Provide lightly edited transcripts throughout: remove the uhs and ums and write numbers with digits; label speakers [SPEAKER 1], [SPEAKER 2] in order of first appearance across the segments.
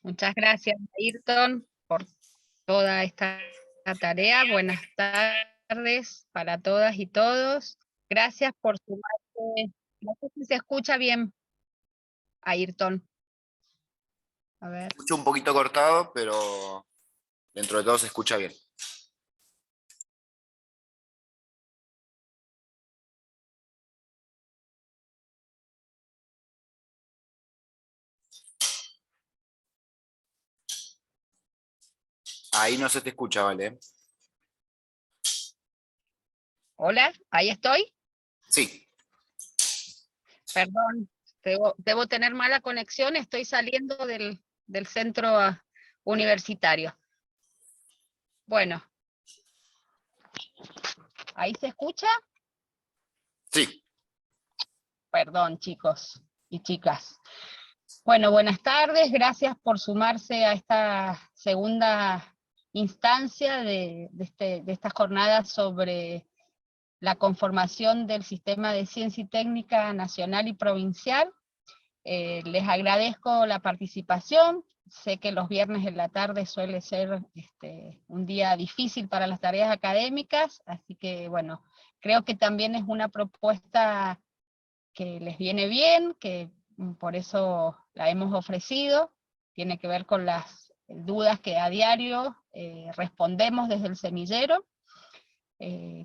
[SPEAKER 1] Muchas gracias, Ayrton, por toda esta tarea. Buenas tardes para todas y todos. Gracias por sumarse. No sé si se escucha bien, Ayrton. A ver.
[SPEAKER 2] Escucho un poquito cortado, pero dentro de todo se escucha bien. Ahí no se te escucha, ¿vale?
[SPEAKER 1] Hola, ahí estoy.
[SPEAKER 2] Sí.
[SPEAKER 1] Perdón, debo tener mala conexión. Estoy saliendo del centro universitario. Bueno, ¿ahí se escucha?
[SPEAKER 2] Sí.
[SPEAKER 1] Perdón, chicos y chicas. Bueno, buenas tardes, gracias por sumarse a esta segunda instancia de esta jornada sobre la conformación del sistema de ciencia y técnica nacional y provincial. Les agradezco la participación. Sé que los viernes en la tarde suele ser un día difícil para las tareas académicas, así que bueno, creo que también es una propuesta que les viene bien, que por eso la hemos ofrecido. Tiene que ver con las dudas que a diario respondemos desde el semillero.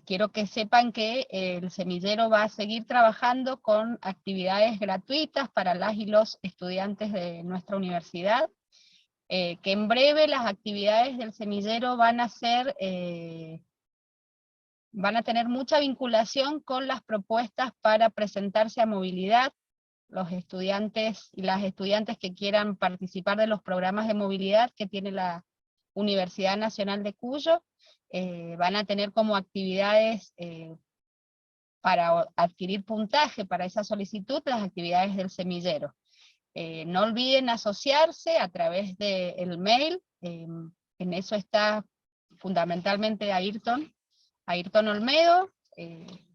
[SPEAKER 1] Quiero que sepan que el semillero va a seguir trabajando con actividades gratuitas para las y los estudiantes de nuestra universidad, que en breve las actividades del semillero van a tener mucha vinculación con las propuestas para presentarse a movilidad. Los estudiantes y las estudiantes que quieran participar de los programas de movilidad que tiene la Universidad Nacional de Cuyo, van a tener como actividades para adquirir puntaje para esa solicitud, las actividades del semillero. No olviden asociarse a través del mail, en eso está fundamentalmente Ayrton Olmedo,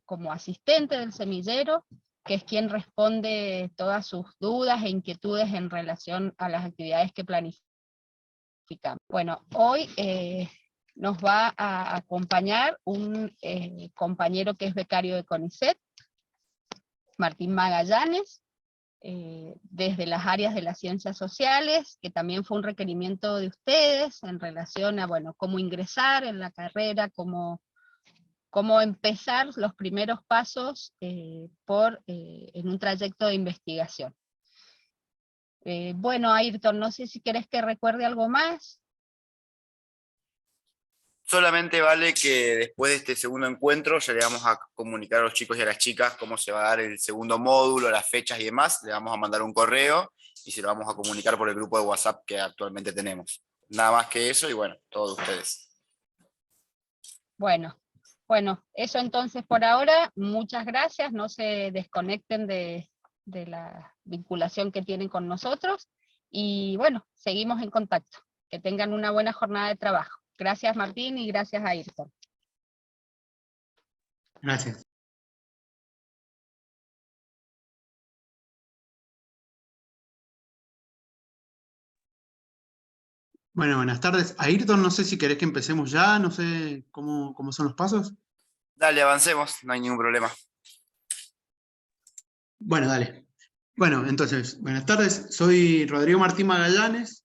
[SPEAKER 1] como asistente del semillero, que es quien responde todas sus dudas e inquietudes en relación a las actividades que planificamos. Bueno, hoy nos va a acompañar un compañero que es becario de CONICET, Martín Magallanes, desde las áreas de las ciencias sociales, que también fue un requerimiento de ustedes en relación a, bueno, cómo ingresar en la carrera, cómo empezar los primeros pasos en un trayecto de investigación. Bueno, Ayrton, no sé si querés que recuerde algo más.
[SPEAKER 2] Solamente vale que después de este segundo encuentro ya le vamos a comunicar a los chicos y a las chicas cómo se va a dar el segundo módulo, las fechas y demás. Le vamos a mandar un correo y se lo vamos a comunicar por el grupo de WhatsApp que actualmente tenemos. Nada más que eso y bueno, todos ustedes.
[SPEAKER 1] Bueno, eso entonces por ahora. Muchas gracias. No se desconecten de la vinculación que tienen con nosotros. Y bueno, seguimos en contacto. Que tengan una buena jornada de trabajo. Gracias, Martín, y gracias, Ayrton.
[SPEAKER 3] Gracias. Bueno, buenas tardes. Ayrton, no sé si querés que empecemos ya, no sé cómo son los pasos.
[SPEAKER 2] Dale, avancemos, no hay ningún problema.
[SPEAKER 3] Bueno, dale. Bueno, entonces, buenas tardes. Soy Rodrigo Martín Magallanes,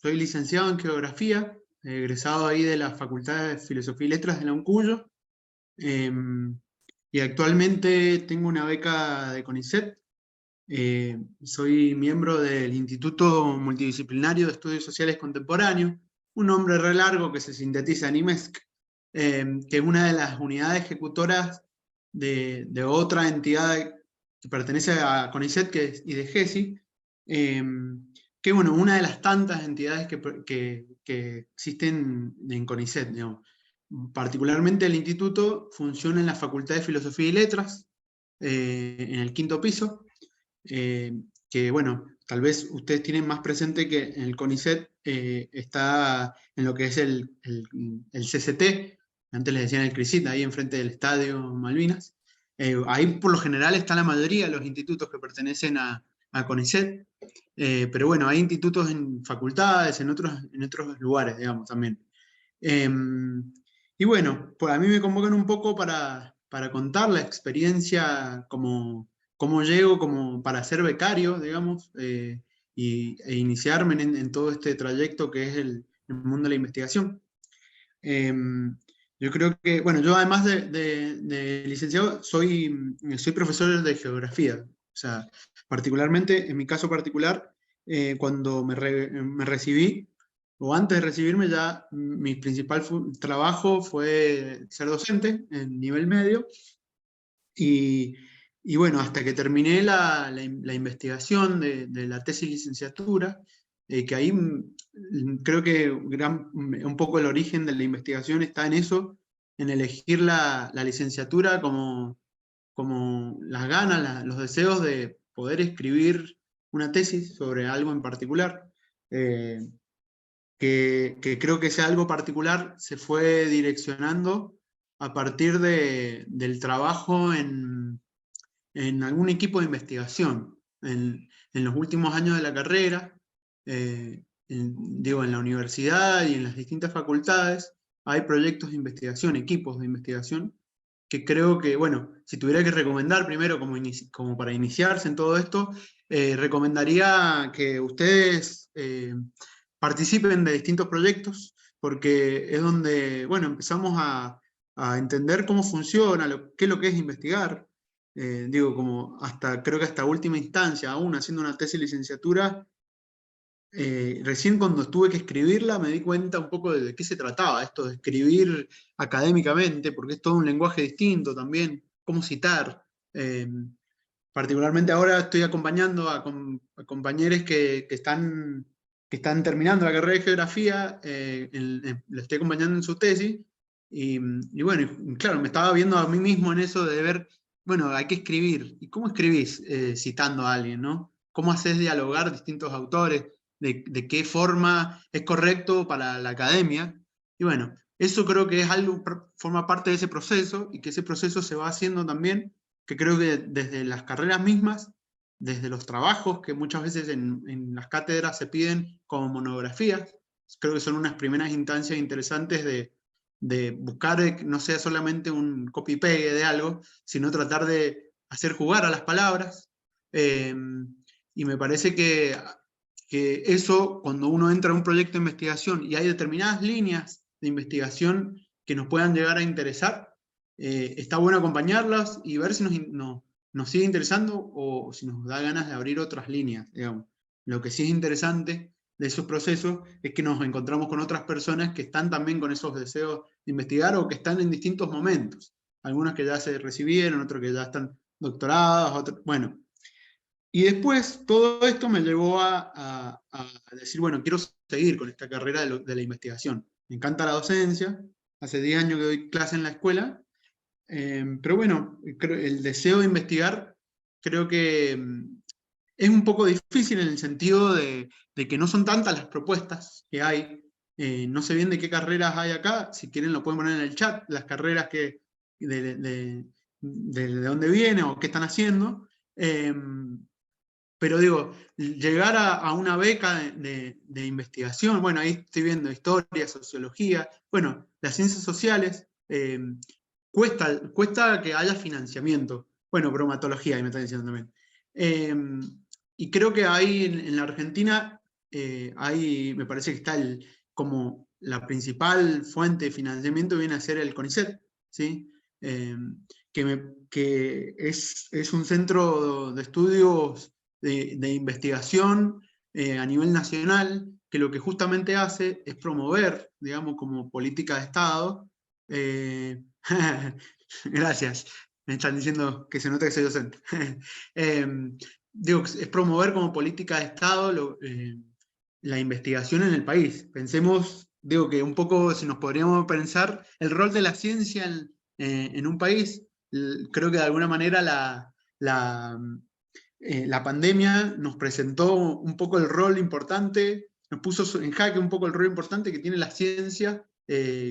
[SPEAKER 3] soy licenciado en Geografía, egresado ahí de la Facultad de Filosofía y Letras de la UNCUYO, y actualmente tengo una beca de CONICET. Soy miembro del Instituto Multidisciplinario de Estudios Sociales Contemporáneos, un nombre re largo que se sintetiza en IMESC, que es una de las unidades ejecutoras de otra entidad que pertenece a CONICET y de GESI, que bueno, una de las tantas entidades que existen en CONICET, digamos. Particularmente el instituto funciona en la Facultad de Filosofía y Letras, en el 5º piso, que bueno, tal vez ustedes tienen más presente que en el CONICET está en lo que es el CCT, antes les decían el CRICIT, ahí enfrente del Estadio Malvinas. Ahí por lo general está la mayoría de los institutos que pertenecen a a CONICET, pero bueno, hay institutos en facultades, en otros lugares, digamos, también. Y bueno, pues a mí me convocan un poco para contar la experiencia, cómo llego para ser becario, digamos, e iniciarme en todo este trayecto que es el mundo de la investigación. Yo creo que, bueno, yo además de licenciado, soy profesor de geografía. O sea, particularmente, en mi caso particular, cuando me recibí, o antes de recibirme ya, mi principal trabajo fue ser docente en nivel medio. Y bueno, hasta que terminé la investigación de la tesis licenciatura, que ahí creo que un poco el origen de la investigación está en eso, en elegir la licenciatura como las ganas, los deseos de poder escribir una tesis sobre algo en particular. Que creo que ese algo particular se fue direccionando a partir del trabajo en algún equipo de investigación. En los últimos años de la carrera, digo, en la universidad y en las distintas facultades, hay proyectos de investigación, equipos de investigación, que creo que, bueno, si tuviera que recomendar primero como para iniciarse en todo esto, recomendaría que ustedes participen de distintos proyectos, porque es donde, bueno, empezamos a entender cómo funciona, qué es lo que es investigar. Digo, creo que hasta última instancia, aún haciendo una tesis de licenciatura, recién cuando tuve que escribirla me di cuenta un poco de qué se trataba, esto de escribir académicamente, porque es todo un lenguaje distinto también, cómo citar. Particularmente ahora estoy acompañando a compañeros que están terminando la carrera de geografía, le estoy acompañando en su tesis, y bueno, claro, me estaba viendo a mí mismo en eso de ver, bueno, hay que escribir. ¿Y cómo escribís citando a alguien, no? ¿Cómo haces dialogar distintos autores? ¿De qué forma es correcto para la academia? Y bueno, eso creo que es algo, forma parte de ese proceso, y que ese proceso se va haciendo también, que creo que desde las carreras mismas, desde los trabajos que muchas veces en las cátedras se piden como monografías, creo que son unas primeras instancias interesantes de buscar que no sea solamente un copy-paste de algo, sino tratar de hacer jugar a las palabras. Y me parece que eso, cuando uno entra a un proyecto de investigación y hay determinadas líneas de investigación que nos puedan llegar a interesar, está bueno acompañarlas y ver si nos sigue interesando o si nos da ganas de abrir otras líneas, digamos. Lo que sí es interesante de esos procesos es que nos encontramos con otras personas que están también con esos deseos de investigar o que están en distintos momentos. Algunas que ya se recibieron, otros que ya están doctorados, bueno. Y después todo esto me llevó a decir, bueno, quiero seguir con esta carrera de la investigación. Me encanta la docencia, hace 10 años que doy clase en la escuela, pero bueno, el deseo de investigar creo que es un poco difícil en el sentido de que no son tantas las propuestas que hay. No sé bien de qué carreras hay acá, si quieren lo pueden poner en el chat, las carreras de dónde vienen o qué están haciendo. Pero digo, llegar a una beca de investigación, bueno, ahí estoy viendo historia, sociología, bueno, las ciencias sociales, cuesta que haya financiamiento. Bueno, bromatología, ahí me están diciendo también. Y creo que ahí en la Argentina, me parece que está como la principal fuente de financiamiento viene a ser el CONICET, ¿sí? Que es un centro de estudios de investigación a nivel nacional, que lo que justamente hace es promover, digamos, como política de Estado. Gracias, me están diciendo que se nota que soy docente. Digo, es promover como política de Estado la investigación en el país. Pensemos, digo, que un poco si nos podríamos pensar el rol de la ciencia en un país, creo que de alguna manera la pandemia nos presentó un poco el rol importante, nos puso en jaque un poco el rol importante que tiene la ciencia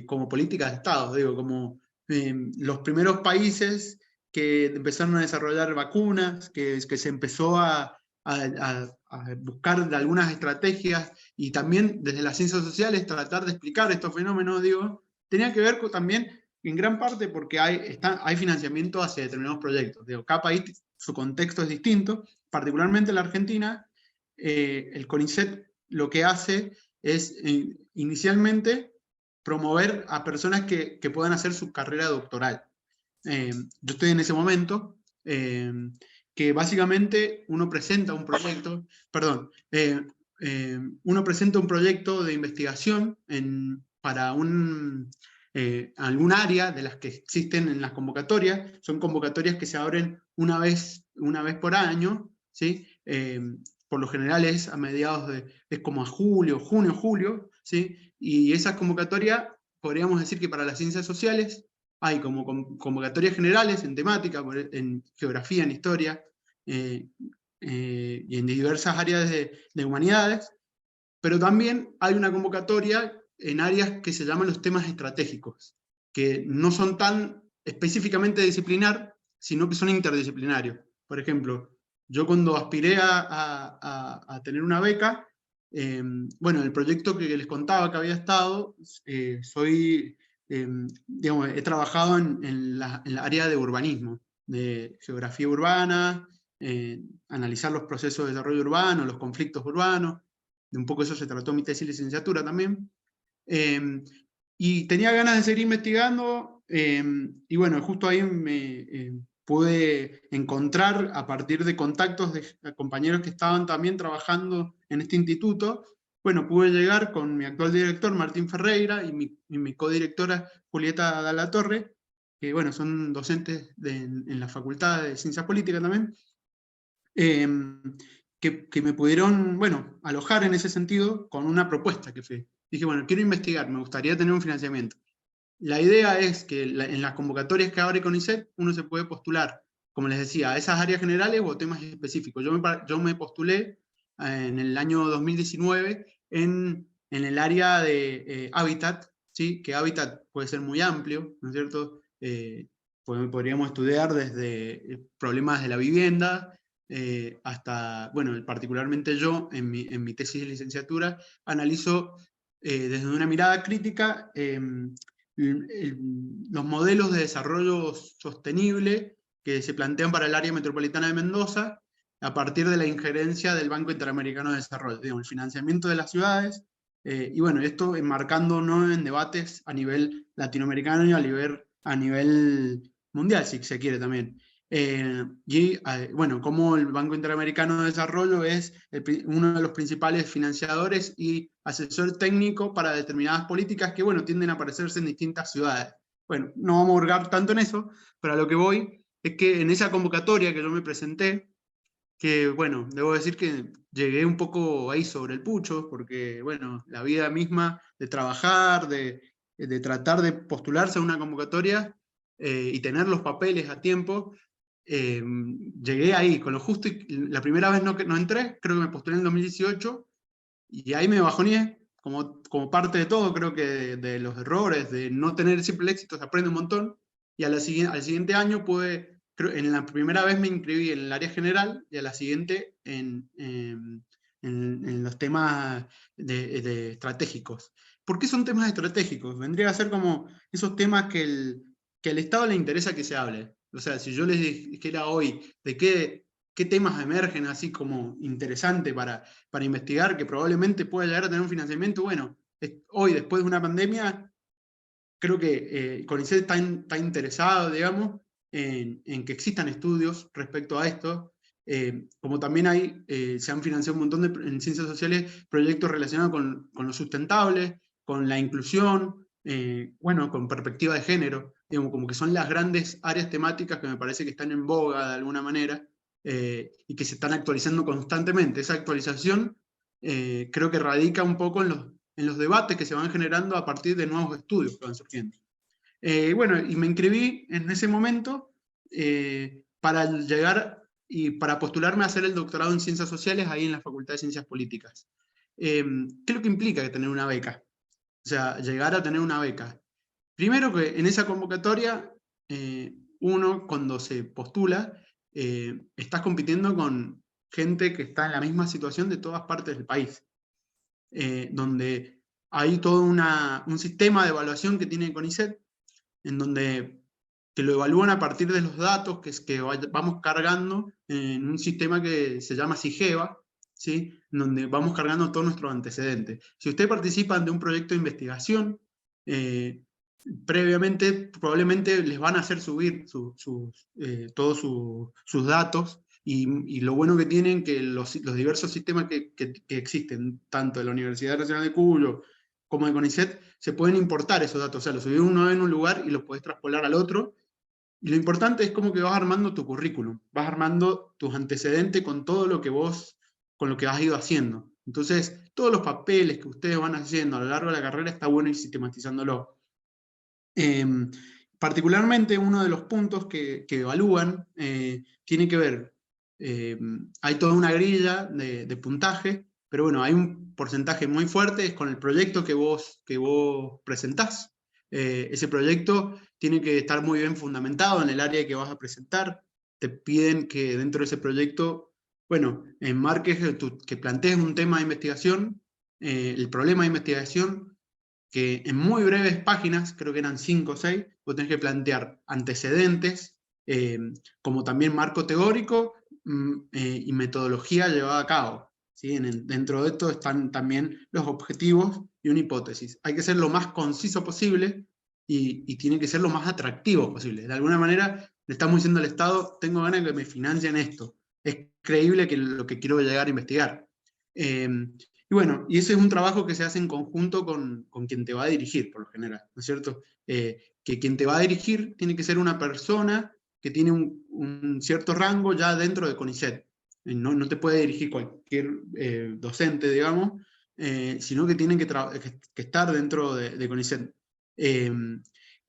[SPEAKER 3] como política de Estado, digo, como los primeros países que empezaron a desarrollar vacunas, que se empezó a a buscar algunas estrategias y también desde las ciencias sociales tratar de explicar estos fenómenos, digo, tenía que ver también en gran parte porque hay financiamiento hacia determinados proyectos. Digo, cada país, su contexto es distinto, particularmente en la Argentina, el CONICET lo que hace es inicialmente promover a personas que puedan hacer su carrera doctoral. Yo estoy en ese momento, que básicamente uno presenta un proyecto, uno presenta un proyecto de investigación para algún área de las que existen en las convocatorias. Son convocatorias que se abren una vez por año, ¿sí? Por lo general es a mediados es como a junio, julio, ¿sí? Y esas convocatorias, podríamos decir que para las ciencias sociales hay como convocatorias generales en temática, en geografía, en historia, y en diversas áreas de humanidades, pero también hay una convocatoria en áreas que se llaman los temas estratégicos, que no son tan específicamente disciplinar, sino que son interdisciplinarios. Por ejemplo, yo cuando aspiré a tener una beca, bueno, el proyecto que les contaba que había estado, digamos, he trabajado en la área de urbanismo, de geografía urbana, analizar los procesos de desarrollo urbano, los conflictos urbanos, de un poco eso se trató mi tesis de licenciatura también. Y tenía ganas de seguir investigando, y bueno, justo ahí pude encontrar, a partir de contactos de compañeros que estaban también trabajando en este instituto, bueno, pude llegar con mi actual director, Martín Ferreira, y mi codirectora, Julieta Dalatorre, que bueno, son docentes en la Facultad de Ciencias Políticas también, que me pudieron, bueno, alojar en ese sentido con una propuesta que fue. Dije, bueno, quiero investigar, me gustaría tener un financiamiento. La idea es que en las convocatorias que abre CONICET uno se puede postular, como les decía, a esas áreas generales o temas específicos. Yo me postulé en el año 2019 en el área de hábitat, ¿sí? Que hábitat puede ser muy amplio, ¿no es cierto? Podríamos estudiar desde problemas de la vivienda, hasta, bueno, particularmente yo en mi tesis de licenciatura analizo desde una mirada crítica los modelos de desarrollo sostenible que se plantean para el área metropolitana de Mendoza a partir de la injerencia del Banco Interamericano de Desarrollo, digamos, el financiamiento de las ciudades, y bueno, esto enmarcándonos en debates a nivel latinoamericano y a nivel mundial, si se quiere también. Bueno, como el Banco Interamericano de Desarrollo es uno de los principales financiadores y asesor técnico para determinadas políticas que, bueno, tienden a aparecerse en distintas ciudades. Bueno, no vamos a hurgar tanto en eso, pero a lo que voy es que en esa convocatoria que yo me presenté, que, bueno, debo decir que llegué un poco ahí sobre el pucho, porque, bueno, la vida misma de trabajar, de tratar de postularse a una convocatoria y tener los papeles a tiempo, llegué ahí con lo justo, y la primera vez no entré, creo que me postulé en el 2018, y ahí me bajoneé, como parte de todo, creo que de los errores, de no tener siempre el éxito, se aprende un montón, y al siguiente año en la primera vez me inscribí en el área general, y a la siguiente en los temas de estratégicos. ¿Por qué son temas estratégicos? Vendría a ser como esos temas que al Estado le interesa que se hable. O sea, si yo les dijera hoy de qué temas emergen así como interesante para investigar, que probablemente pueda llegar a tener un financiamiento, bueno, hoy después de una pandemia, creo que CONICET está interesado, digamos, en que existan estudios respecto a esto, como también se han financiado un montón en ciencias sociales proyectos relacionados con lo sustentable, con la inclusión, bueno, con perspectiva de género, digamos, como que son las grandes áreas temáticas que me parece que están en boga de alguna manera, y que se están actualizando constantemente. Esa actualización creo que radica un poco en los debates que se van generando a partir de nuevos estudios que van surgiendo. Bueno, y me inscribí en ese momento para llegar y para postularme a hacer el doctorado en Ciencias Sociales ahí en la Facultad de Ciencias Políticas. ¿Qué es lo que implica tener una beca? O sea, llegar a tener una beca. Primero que en esa convocatoria, uno cuando se postula, estás compitiendo con gente que está en la misma situación de todas partes del país, donde hay todo un sistema de evaluación que tiene CONICET, en donde que lo evalúan a partir de los datos que vamos cargando en un sistema que se llama SIGEVA, ¿sí? Donde vamos cargando todos nuestros antecedentes. Si ustedes participan de un proyecto de investigación, previamente probablemente les van a hacer subir todos sus datos, y lo bueno que tienen que los diversos sistemas que existen, tanto de la Universidad Nacional de Cuyo como de CONICET, se pueden importar esos datos. O sea, los subís uno en un lugar y los podés traspolar al otro. Y lo importante es como que vas armando tu currículum, vas armando tus antecedentes con todo lo que con lo que has ido haciendo. Entonces, todos los papeles que ustedes van haciendo a lo largo de la carrera está bueno ir sistematizándolo. Particularmente uno de los puntos que evalúan tiene que ver, hay toda una grilla de puntaje, pero bueno, hay un porcentaje muy fuerte, es con el proyecto que vos presentás. Ese proyecto tiene que estar muy bien fundamentado en el área que vas a presentar. Te piden que dentro de ese proyecto, bueno, enmarques, que plantees un tema de investigación, el problema de investigación, que en muy breves páginas, creo que eran 5 o 6, vos tenés que plantear antecedentes, como también marco teórico y metodología llevada a cabo, ¿sí? Dentro de esto están también los objetivos y una hipótesis. Hay que ser lo más conciso posible y tiene que ser lo más atractivo posible. De alguna manera le estamos diciendo al Estado, tengo ganas de que me financien esto. Es creíble que lo que quiero llegar a investigar. Y bueno, y ese es un trabajo que se hace en conjunto con quien te va a dirigir, por lo general, ¿no es cierto? Que quien te va a dirigir tiene que ser una persona que tiene un cierto rango ya dentro de CONICET. No te puede dirigir cualquier docente, digamos, sino que tienen que estar dentro de CONICET.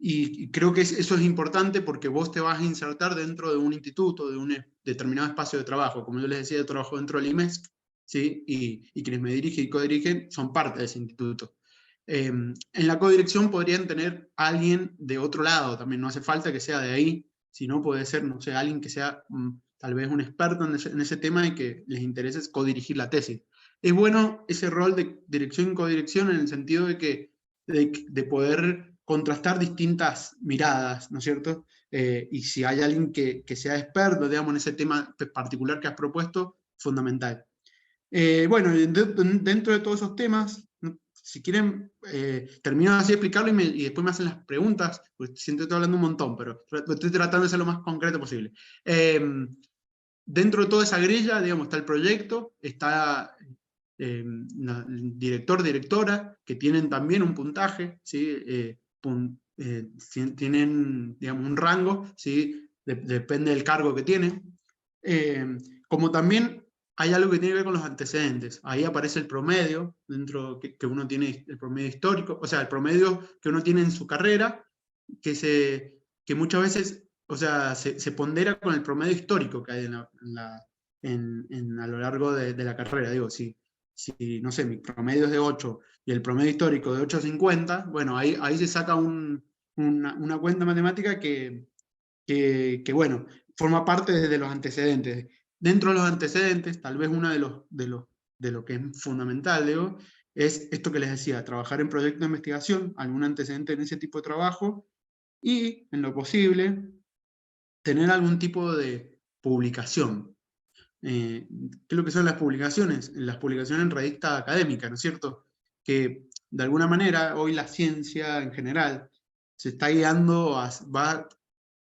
[SPEAKER 3] Y creo que eso es importante porque vos te vas a insertar dentro de un instituto, de un determinado espacio de trabajo. Como yo les decía, yo trabajo dentro del IMESC, ¿sí? Y quienes me dirigen y codirigen son parte de ese instituto. En la codirección podrían tener a alguien de otro lado también, no hace falta que sea de ahí, sino puede ser, no sé, alguien que sea tal vez un experto en ese tema y que les interese codirigir la tesis. Es bueno ese rol de dirección y codirección en el sentido de poder contrastar distintas miradas, ¿no es cierto? Y si hay alguien que sea experto, digamos, en ese tema particular que has propuesto, fundamental. Bueno, dentro de todos esos temas, si quieren, termino así de explicarlo y después me hacen las preguntas, porque siento que estoy hablando un montón, pero estoy tratando de ser lo más concreto posible. Dentro de toda esa grilla, digamos, está el proyecto, está el director, directora, que tienen también un puntaje, ¿sí? Tienen, digamos, un rango, ¿sí? Depende del cargo que tienen. Como también hay algo que tiene que ver con los antecedentes. Ahí aparece el promedio, dentro que uno tiene el promedio histórico, o sea, el promedio que uno tiene en su carrera, que muchas veces, o sea, se pondera con el promedio histórico que hay a lo largo de la carrera. Digo, si, no sé, mi promedio es de 8 y el promedio histórico de 8,50, bueno, ahí se saca una cuenta matemática que, bueno, forma parte de los antecedentes. Dentro de los antecedentes, tal vez uno de lo que es fundamental, digo, es esto que les decía, trabajar en proyectos de investigación, algún antecedente en ese tipo de trabajo, y, en lo posible, tener algún tipo de publicación. ¿Qué es lo que son las publicaciones? Las publicaciones en revista académica, ¿no es cierto? Que, de alguna manera, hoy la ciencia en general se está guiando, va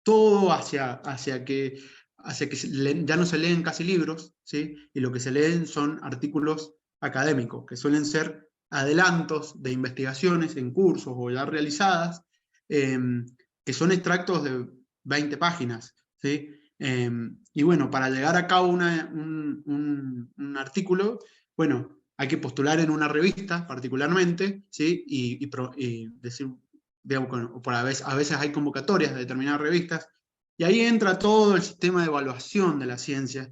[SPEAKER 3] todo hacia que ya no se leen casi libros, ¿sí? Y lo que se leen son artículos académicos, que suelen ser adelantos de investigaciones en cursos o ya realizadas, que son extractos de 20 páginas, ¿sí? Y bueno, para llegar a cabo un artículo, bueno, hay que postular en una revista particularmente, ¿sí? Y decir, digamos, a veces hay convocatorias de determinadas revistas, y ahí entra todo el sistema de evaluación de las ciencias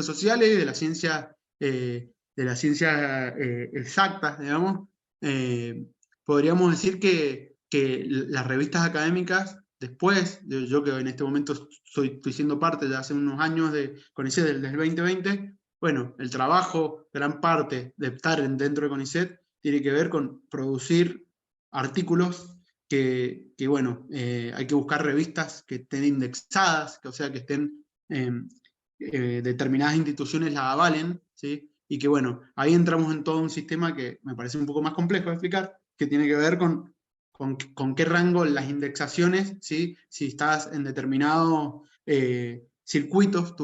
[SPEAKER 3] sociales y de las ciencias exactas, digamos. Podríamos decir que las revistas académicas después, yo que en este momento estoy siendo parte de hace unos años de CONICET del 2020, bueno, el trabajo, gran parte de estar dentro de CONICET, tiene que ver con producir artículos que bueno, hay que buscar revistas que estén indexadas, o sea, que estén determinadas instituciones las avalen, ¿sí? Y que bueno, ahí entramos en todo un sistema que me parece un poco más complejo de explicar, que tiene que ver con qué rango las indexaciones, ¿sí? Si estás en determinados circuitos,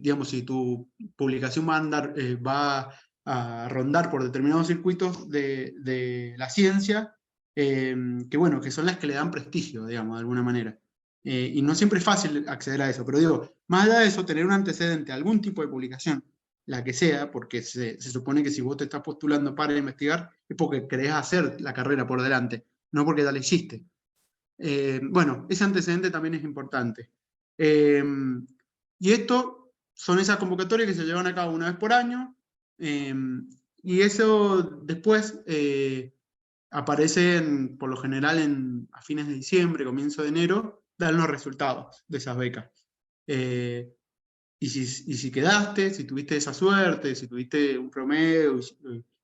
[SPEAKER 3] digamos, si tu publicación va a rondar por determinados circuitos de la ciencia, que bueno, que son las que le dan prestigio, digamos, de alguna manera. Y no siempre es fácil acceder a eso, pero digo, más allá de eso, tener un antecedente, algún tipo de publicación, la que sea, porque se supone que si vos te estás postulando para investigar, es porque querés hacer la carrera por delante, no porque ya la hiciste. Bueno, ese antecedente también es importante. Y esto son esas convocatorias que se llevan a cabo una vez por año, y eso después aparecen, por lo general, a fines de diciembre, comienzo de enero, dan los resultados de esas becas. Y si quedaste, si tuviste esa suerte, si tuviste un promedio,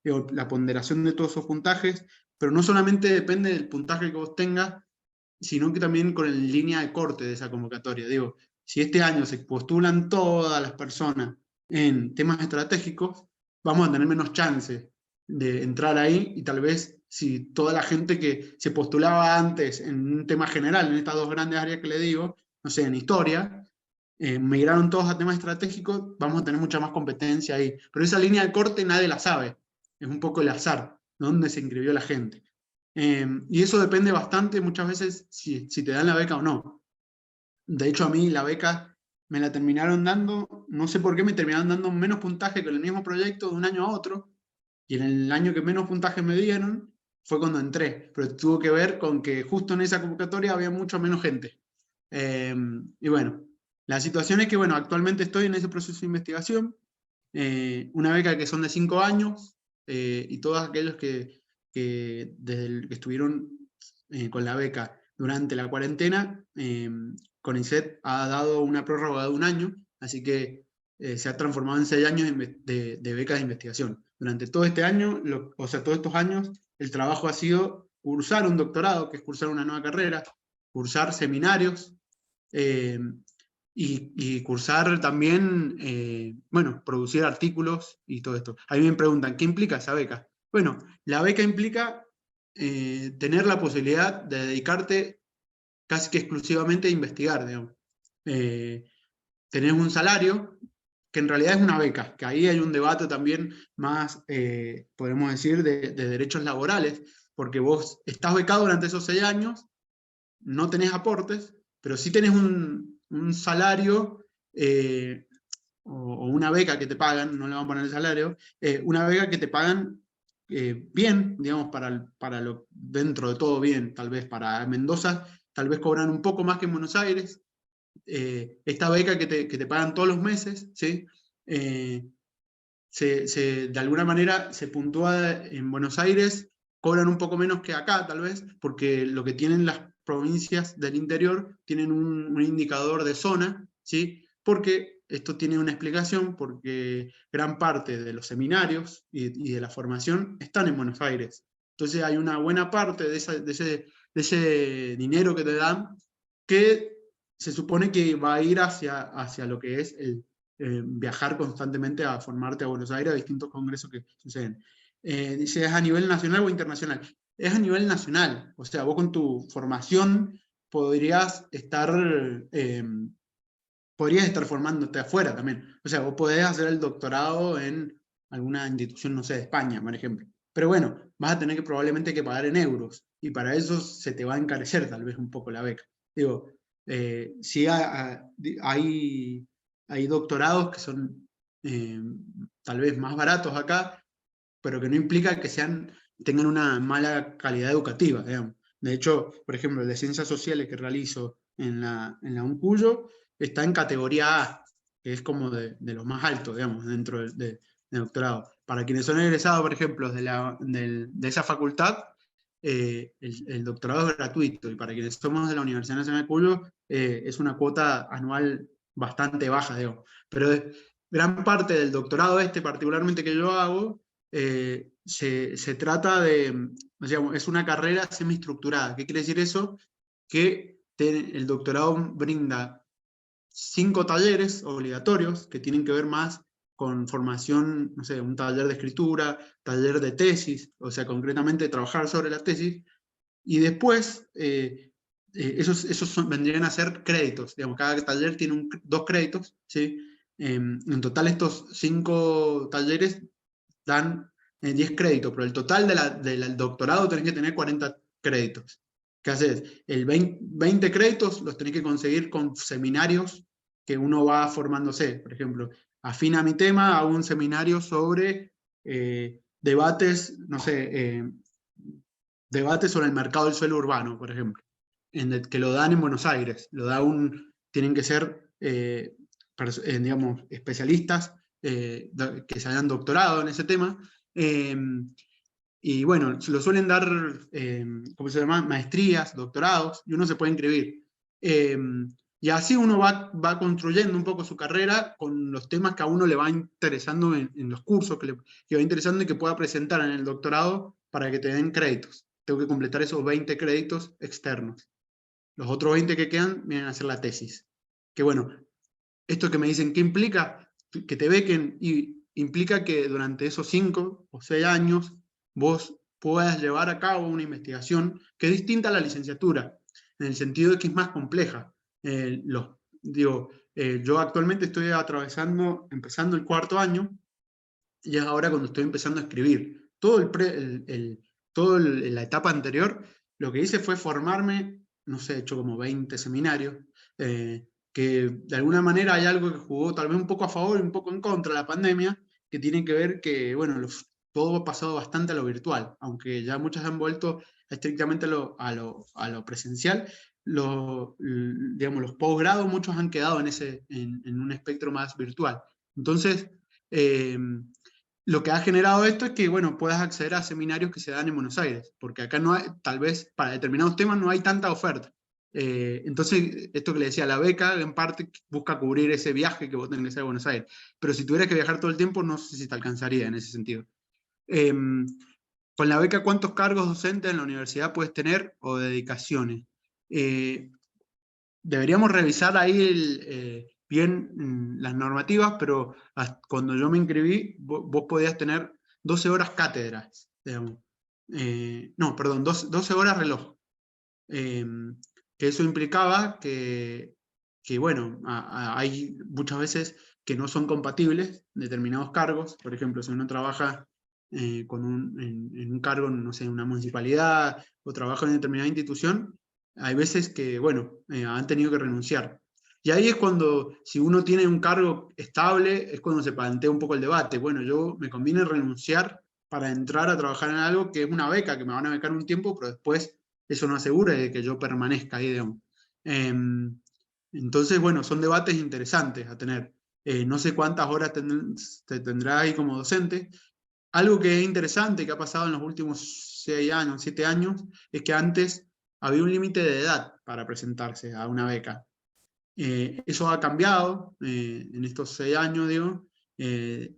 [SPEAKER 3] la ponderación de todos esos puntajes, pero no solamente depende del puntaje que vos tengas, sino que también con la línea de corte de esa convocatoria. Digo, si este año se postulan todas las personas en temas estratégicos, vamos a tener menos chances de entrar ahí, y tal vez si toda la gente que se postulaba antes en un tema general, en estas dos grandes áreas que le digo, no sé, en historia, migraron todos a temas estratégicos, vamos a tener mucha más competencia ahí. Pero esa línea de corte nadie la sabe, es un poco el azar, dónde se inscribió la gente. Y eso depende bastante muchas veces si te dan la beca o no. De hecho, a mí la beca me la terminaron dando, no sé por qué me terminaron dando menos puntaje con el mismo proyecto de un año a otro, y en el año que menos puntaje me dieron fue cuando entré, pero tuvo que ver con que justo en esa convocatoria había mucho menos gente. Y bueno, la situación es que bueno, actualmente estoy en ese proceso de investigación, una beca que son de 5 años, y todos aquellos que desde que estuvieron con la beca durante la cuarentena, CONICET ha dado una prórroga de un año, así que se ha transformado en 6 años de becas de investigación. Durante todo este año, o sea, todos estos años, el trabajo ha sido cursar un doctorado, que es cursar una nueva carrera, cursar seminarios, y cursar también, bueno, producir artículos y todo esto. A mí me preguntan, ¿qué implica esa beca? Bueno, la beca implica tener la posibilidad de dedicarte casi que exclusivamente a investigar, digamos. Tenés un salario, que en realidad es una beca, que ahí hay un debate también más, podemos decir, de derechos laborales, porque vos estás becado durante esos 6 años, no tenés aportes, pero sí tenés un salario, o una beca que te pagan, no le vamos a poner el salario, una beca que te pagan bien, digamos, dentro de todo bien. Tal vez para Mendoza, tal vez cobran un poco más que en Buenos Aires. Esta beca que te pagan todos los meses, ¿sí? De alguna manera se puntúa en Buenos Aires, cobran un poco menos que acá, tal vez, porque lo que tienen las provincias del interior tienen un indicador de zona, ¿sí? Porque esto tiene una explicación, porque gran parte de los seminarios y de la formación están en Buenos Aires. Entonces hay una buena parte de ese dinero que te dan que se supone que va a ir hacia lo que es viajar constantemente a formarte a Buenos Aires, a distintos congresos que suceden. Dice, ¿es a nivel nacional o internacional? Es a nivel nacional. O sea, vos con tu formación podrías estar formándote afuera también. O sea, vos podés hacer el doctorado en alguna institución, no sé, de España, por ejemplo. Pero bueno, vas a tener que probablemente que pagar en euros, y para eso se te va a encarecer tal vez un poco la beca. Digo, sí hay doctorados que son tal vez más baratos acá, pero que no implica que tengan una mala calidad educativa, digamos. De hecho, por ejemplo, el de Ciencias Sociales que realizo en la UNCUYO está en categoría A, que es como de los más altos, digamos, dentro del doctorado. Para quienes son egresados, por ejemplo, de esa facultad, el doctorado es gratuito, y para quienes somos de la Universidad Nacional de Cuyo, es una cuota anual bastante baja, digo. Pero gran parte del doctorado particularmente que yo hago, se trata de, digamos, es una carrera semiestructurada. ¿Qué quiere decir eso? Que el doctorado brinda 5 talleres obligatorios que tienen que ver más con formación, no sé, un taller de escritura, taller de tesis, o sea, concretamente trabajar sobre la tesis, y después esos vendrían a ser créditos, digamos, cada taller tiene 2 créditos, ¿sí? En total estos 5 talleres dan 10 créditos, pero el total del doctorado tenés que tener 40 créditos. ¿Qué haces? El 20 créditos los tenés que conseguir con seminarios que uno va formándose. Por ejemplo, afín a mi tema, hago un seminario sobre debates, no sé, debates sobre el mercado del suelo urbano, por ejemplo, que lo dan en Buenos Aires. Tienen que ser, digamos, especialistas que se hayan doctorado en ese tema. Y bueno, lo suelen dar, ¿cómo se llama? Maestrías, doctorados, y uno se puede inscribir. Y así uno va construyendo un poco su carrera con los temas que a uno le va interesando en los cursos, que va interesando y que pueda presentar en el doctorado para que te den créditos. Tengo que completar esos 20 créditos externos. Los otros 20 que quedan vienen a hacer la tesis. Que bueno, esto que me dicen, ¿qué implica? Que te bequen, y implica que durante esos 5 o 6 años vos puedas llevar a cabo una investigación que es distinta a la licenciatura, en el sentido de que es más compleja. Yo actualmente estoy empezando el 4º año, y es ahora cuando estoy empezando a escribir. Toda la etapa anterior, lo que hice fue formarme, no sé, he hecho como 20 seminarios, que de alguna manera hay algo que jugó tal vez un poco a favor y un poco en contra de la pandemia, que tiene que ver que, bueno, todo ha pasado bastante a lo virtual, aunque ya muchos han vuelto estrictamente a lo presencial. Digamos, los posgrados, muchos han quedado en un espectro más virtual. Entonces, lo que ha generado esto es que, bueno, puedas acceder a seminarios que se dan en Buenos Aires, porque acá no hay, tal vez para determinados temas no hay tanta oferta. Entonces, esto que le decía, la beca en parte busca cubrir ese viaje que vos tenés que hacer a Buenos Aires, pero si tuvieras que viajar todo el tiempo, no sé si te alcanzaría en ese sentido. Con la beca, ¿cuántos cargos docentes en la universidad puedes tener o dedicaciones? Deberíamos revisar ahí bien las normativas, pero cuando yo me inscribí, vos podías tener 12 horas cátedras, digamos. No, perdón, 12 horas reloj. Que eso implicaba que bueno, hay muchas veces que no son compatibles determinados cargos. Por ejemplo, si uno trabaja en un cargo, no sé, en una municipalidad, o trabaja en determinada institución, hay veces que, bueno, han tenido que renunciar. Y ahí es cuando, si uno tiene un cargo estable, es cuando se plantea un poco el debate. Bueno, me conviene renunciar para entrar a trabajar en algo que es una beca, que me van a becar un tiempo, pero después eso no asegura de que yo permanezca ahí, digamos. Entonces, bueno, son debates interesantes a tener. No sé cuántas horas te tendrá ahí como docente. Algo que es interesante, que ha pasado en los últimos 6 años, 7 años, es que antes había un límite de edad para presentarse a una beca. Eso ha cambiado en estos 6 años, digo,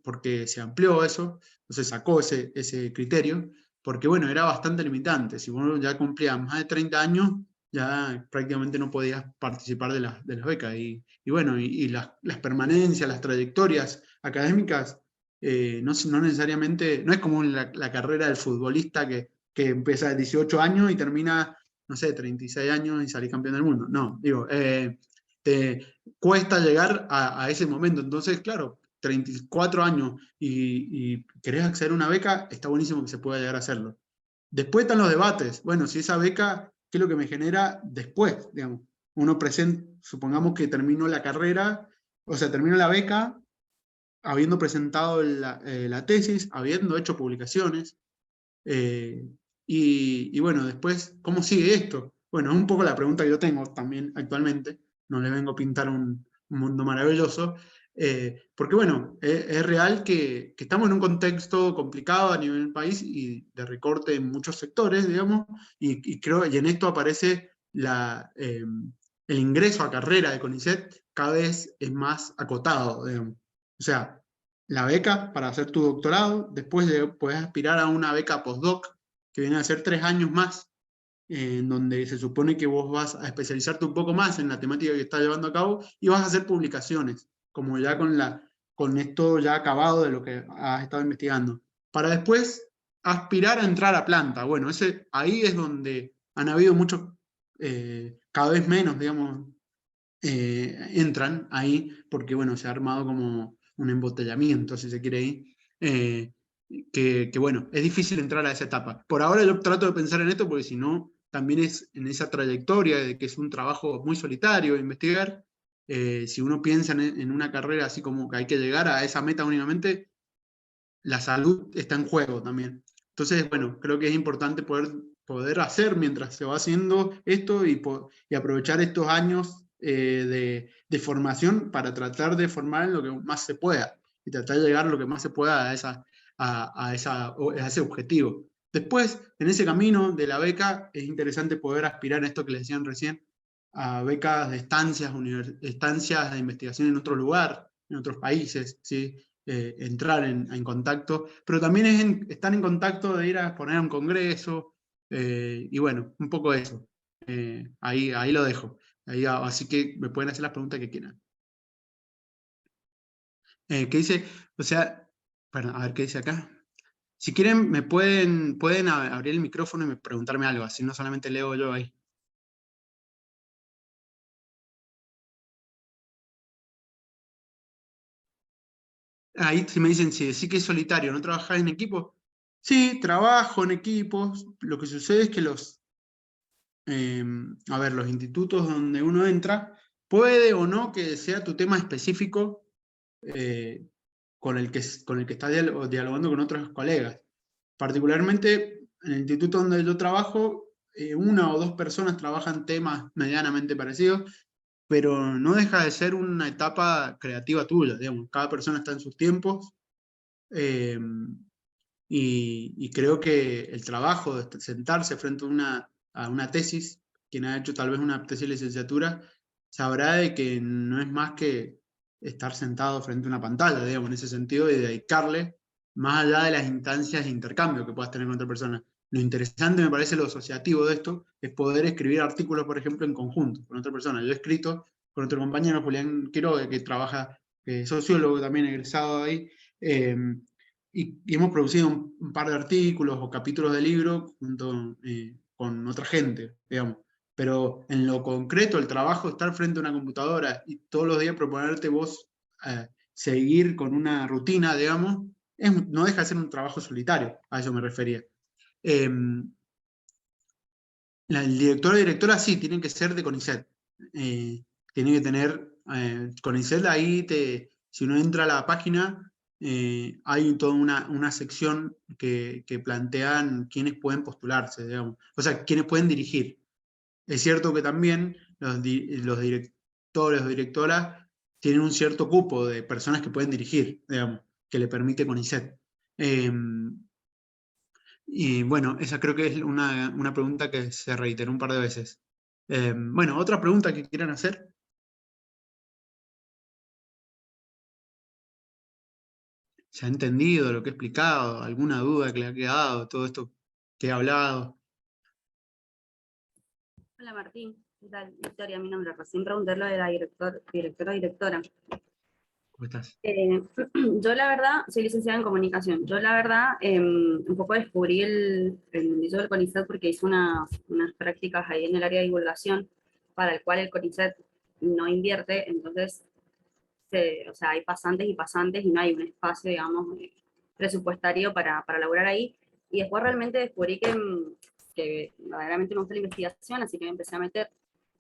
[SPEAKER 3] porque se amplió eso, se sacó ese criterio, porque bueno, era bastante limitante. Si uno ya cumplía más de 30 años, ya prácticamente no podías participar de las becas. Y bueno, y las permanencias, las trayectorias académicas, no necesariamente, no es como la carrera del futbolista que empieza a 18 años y termina, no sé, 36 años y salís campeón del mundo. No, digo, te cuesta llegar a ese momento. Entonces, claro, 34 años y querés acceder a una beca, está buenísimo que se pueda llegar a hacerlo. Después están los debates. Bueno, si esa beca, ¿qué es lo que me genera después? Digamos, supongamos que termino la carrera, o sea, termino la beca, habiendo presentado la tesis, habiendo hecho publicaciones, y bueno, después, ¿cómo sigue esto? Bueno, es un poco la pregunta que yo tengo también actualmente. No le vengo a pintar un mundo maravilloso, Porque bueno, es real que estamos en un contexto complicado a nivel del país y de recorte en muchos sectores, digamos, y creo, y en esto aparece el ingreso a carrera de CONICET cada vez es más acotado, digamos. O sea, la beca para hacer tu doctorado, después puedes aspirar a una beca postdoc, que viene a ser 3 años más, en donde se supone que vos vas a especializarte un poco más en la temática que estás llevando a cabo y vas a hacer publicaciones, como ya con esto ya acabado de lo que has estado investigando, para después aspirar a entrar a planta. Bueno, ahí es donde han habido muchos, cada vez menos, digamos, entran ahí, porque bueno, se ha armado como un embotellamiento, si se quiere ahí, que bueno, es difícil entrar a esa etapa. Por ahora yo trato de pensar en esto, porque si no, también es en esa trayectoria de que es un trabajo muy solitario investigar. Si uno piensa en una carrera así como que hay que llegar a esa meta únicamente, la salud está en juego también. Entonces, bueno, creo que es importante poder hacer mientras se va haciendo esto y aprovechar estos años de formación para tratar de formar en lo que más se pueda y tratar de llegar lo que más se pueda a ese objetivo. Después, en ese camino de la beca, es interesante poder aspirar a esto que les decían recién, a becas de estancias de investigación en otro lugar, en otros países, ¿sí? Entrar en contacto, pero también estar en contacto de ir a exponer a un congreso, y bueno, un poco eso. Ahí lo dejo. Así que me pueden hacer las preguntas que quieran. ¿Qué dice? O sea, a ver qué dice acá. Si quieren, pueden abrir el micrófono y preguntarme algo, así no solamente leo yo ahí. Ahí si me dicen, si sí que es solitario, ¿no trabajás en equipo? Sí, trabajo en equipos. Lo que sucede es que los institutos donde uno entra, puede o no que sea tu tema específico, con el que estás dialogando con otros colegas. Particularmente en el instituto donde yo trabajo, una o dos personas trabajan temas medianamente parecidos, pero no deja de ser una etapa creativa tuya, digamos. Cada persona está en sus tiempos, eh, y creo que el trabajo de sentarse frente a una tesis, quien ha hecho tal vez una tesis de licenciatura, sabrá de que no es más que estar sentado frente a una pantalla, digamos, en ese sentido, y dedicarle más allá de las instancias de intercambio que puedas tener con otra persona. Lo interesante me parece lo asociativo de esto, es poder escribir artículos, por ejemplo, en conjunto con otra persona. Yo he escrito con otro compañero, Julián Quiroga, que trabaja, sociólogo también egresado ahí, y hemos producido un par de artículos o capítulos de libro junto con otra gente, digamos. Pero en lo concreto, el trabajo, estar frente a una computadora y todos los días proponerte vos seguir con una rutina, digamos, no deja de ser un trabajo solitario, a eso me refería. El director o directora sí, tienen que ser de CONICET. Tienen que tener, CONICET ahí, si uno entra a la página, hay toda una sección que plantean quiénes pueden postularse, digamos. O sea, quiénes pueden dirigir. Es cierto que también los directores o directoras tienen un cierto cupo de personas que pueden dirigir, digamos, que le permite CONICET. Y bueno, esa creo que es una pregunta que se reiteró un par de veces. Bueno, otra pregunta que quieran hacer. ¿Se ha entendido lo que he explicado? ¿Alguna duda que le ha quedado? Todo esto que he hablado.
[SPEAKER 4] Hola Martín, ¿qué tal? Victoria, mi nombre. Recién pregunté lo de la directora.
[SPEAKER 3] ¿Cómo estás?
[SPEAKER 4] Yo la verdad, soy licenciada en comunicación. Yo la verdad, un poco descubrí el mundillo del CONICET porque hice unas prácticas ahí en el área de divulgación para el cual el CONICET no invierte, entonces o sea, hay pasantes y pasantes y no hay un espacio, digamos, presupuestario para laburar ahí. Y después realmente descubrí que verdaderamente me gusta la investigación, así que me empecé a meter,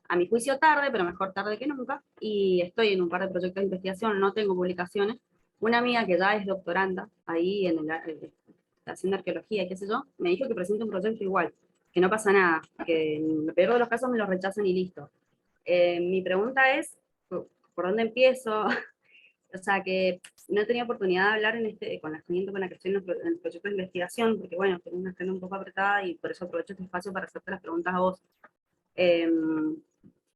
[SPEAKER 4] a mi juicio tarde, pero mejor tarde que nunca, y estoy en un par de proyectos de investigación, no tengo publicaciones. Una amiga que ya es doctoranda ahí en haciendo arqueología y qué sé yo, me dijo que presente un proyecto igual, que no pasa nada, que en el peor de los casos me lo rechazan y listo. Mi pregunta es, ¿por dónde empiezo? O sea, que no he tenido oportunidad de hablar con la estudiante con la que estoy en el proyecto de investigación, porque bueno, tengo una agenda un poco apretada y por eso aprovecho este espacio para hacerte las preguntas a vos.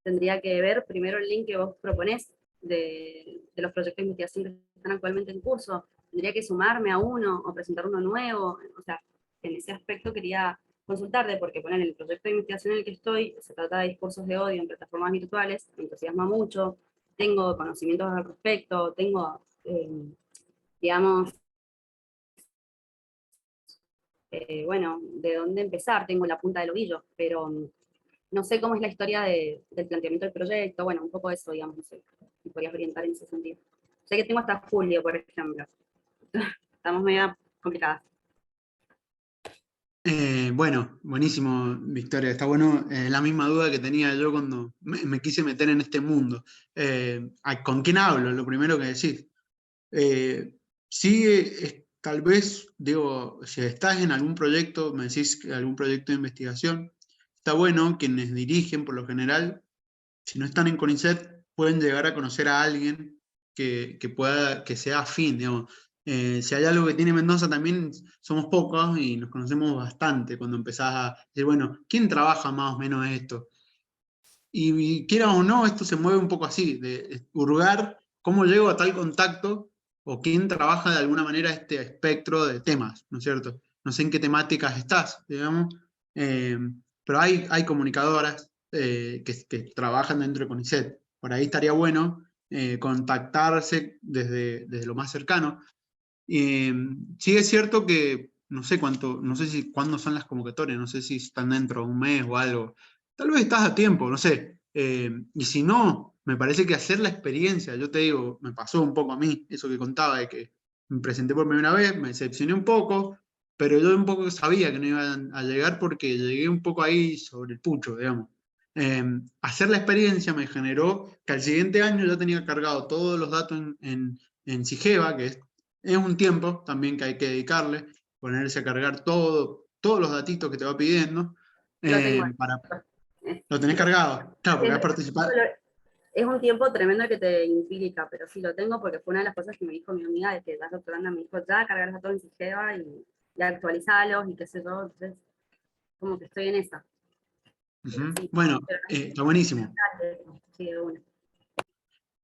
[SPEAKER 4] Tendría que ver primero el link que vos proponés de los proyectos de investigación que están actualmente en curso. Tendría que sumarme a uno o presentar uno nuevo. O sea, en ese aspecto quería consultarte, porque poner el proyecto de investigación en el que estoy se trata de discursos de odio en plataformas virtuales, me entusiasma mucho, tengo conocimientos al respecto, tengo, digamos, bueno, de dónde empezar, tengo la punta del ovillo, pero no sé cómo es la historia del planteamiento del proyecto, bueno, un poco eso, digamos, no sé, si podrías orientar en ese sentido. Sé que tengo hasta julio, por ejemplo. Estamos medio complicadas.
[SPEAKER 3] Bueno, buenísimo, Victoria. Está bueno, la misma duda que tenía yo cuando me quise meter en este mundo. ¿Con quién hablo? Lo primero que decís. Sí, tal vez, digo, si estás en algún proyecto, me decís que algún proyecto de investigación, está bueno, quienes dirigen por lo general, si no están en CONICET, pueden llegar a conocer a alguien que sea afín, digamos. Si hay algo que tiene Mendoza también, somos pocos y nos conocemos bastante cuando empezás a decir, bueno, ¿quién trabaja más o menos esto? Y quiera o no, esto se mueve un poco así, de hurgar cómo llego a tal contacto o quién trabaja de alguna manera este espectro de temas, ¿no es cierto? No sé en qué temáticas estás, digamos, pero hay comunicadoras que trabajan dentro de CONICET. Por ahí estaría bueno contactarse desde lo más cercano. Sí es cierto que no sé no sé si cuándo son las convocatorias, no sé si están dentro de un mes o algo. Tal vez estás a tiempo, no sé. Y si no, me parece que hacer la experiencia, yo te digo, me pasó un poco a mí, eso que contaba, de que me presenté por primera vez, me decepcioné un poco, pero yo un poco sabía que no iban a llegar porque llegué un poco ahí sobre el pucho, digamos. Hacer la experiencia me generó que al siguiente año ya tenía cargado todos los datos en Sigeva, que es un tiempo también que hay que dedicarle, ponerse a cargar todos los datitos que te va pidiendo.
[SPEAKER 4] Lo tengo.
[SPEAKER 3] Lo tenés cargado, claro, porque has participado.
[SPEAKER 4] Es un tiempo tremendo que te implica, pero sí lo tengo porque fue una de las cosas que me dijo mi amiga de que estás doctorando, me dijo, ya, cargarlos todos en Sigeva y actualizarlos y qué sé yo, entonces como que estoy en esa. Sí,
[SPEAKER 3] bueno, está buenísimo.
[SPEAKER 4] Sí, de una.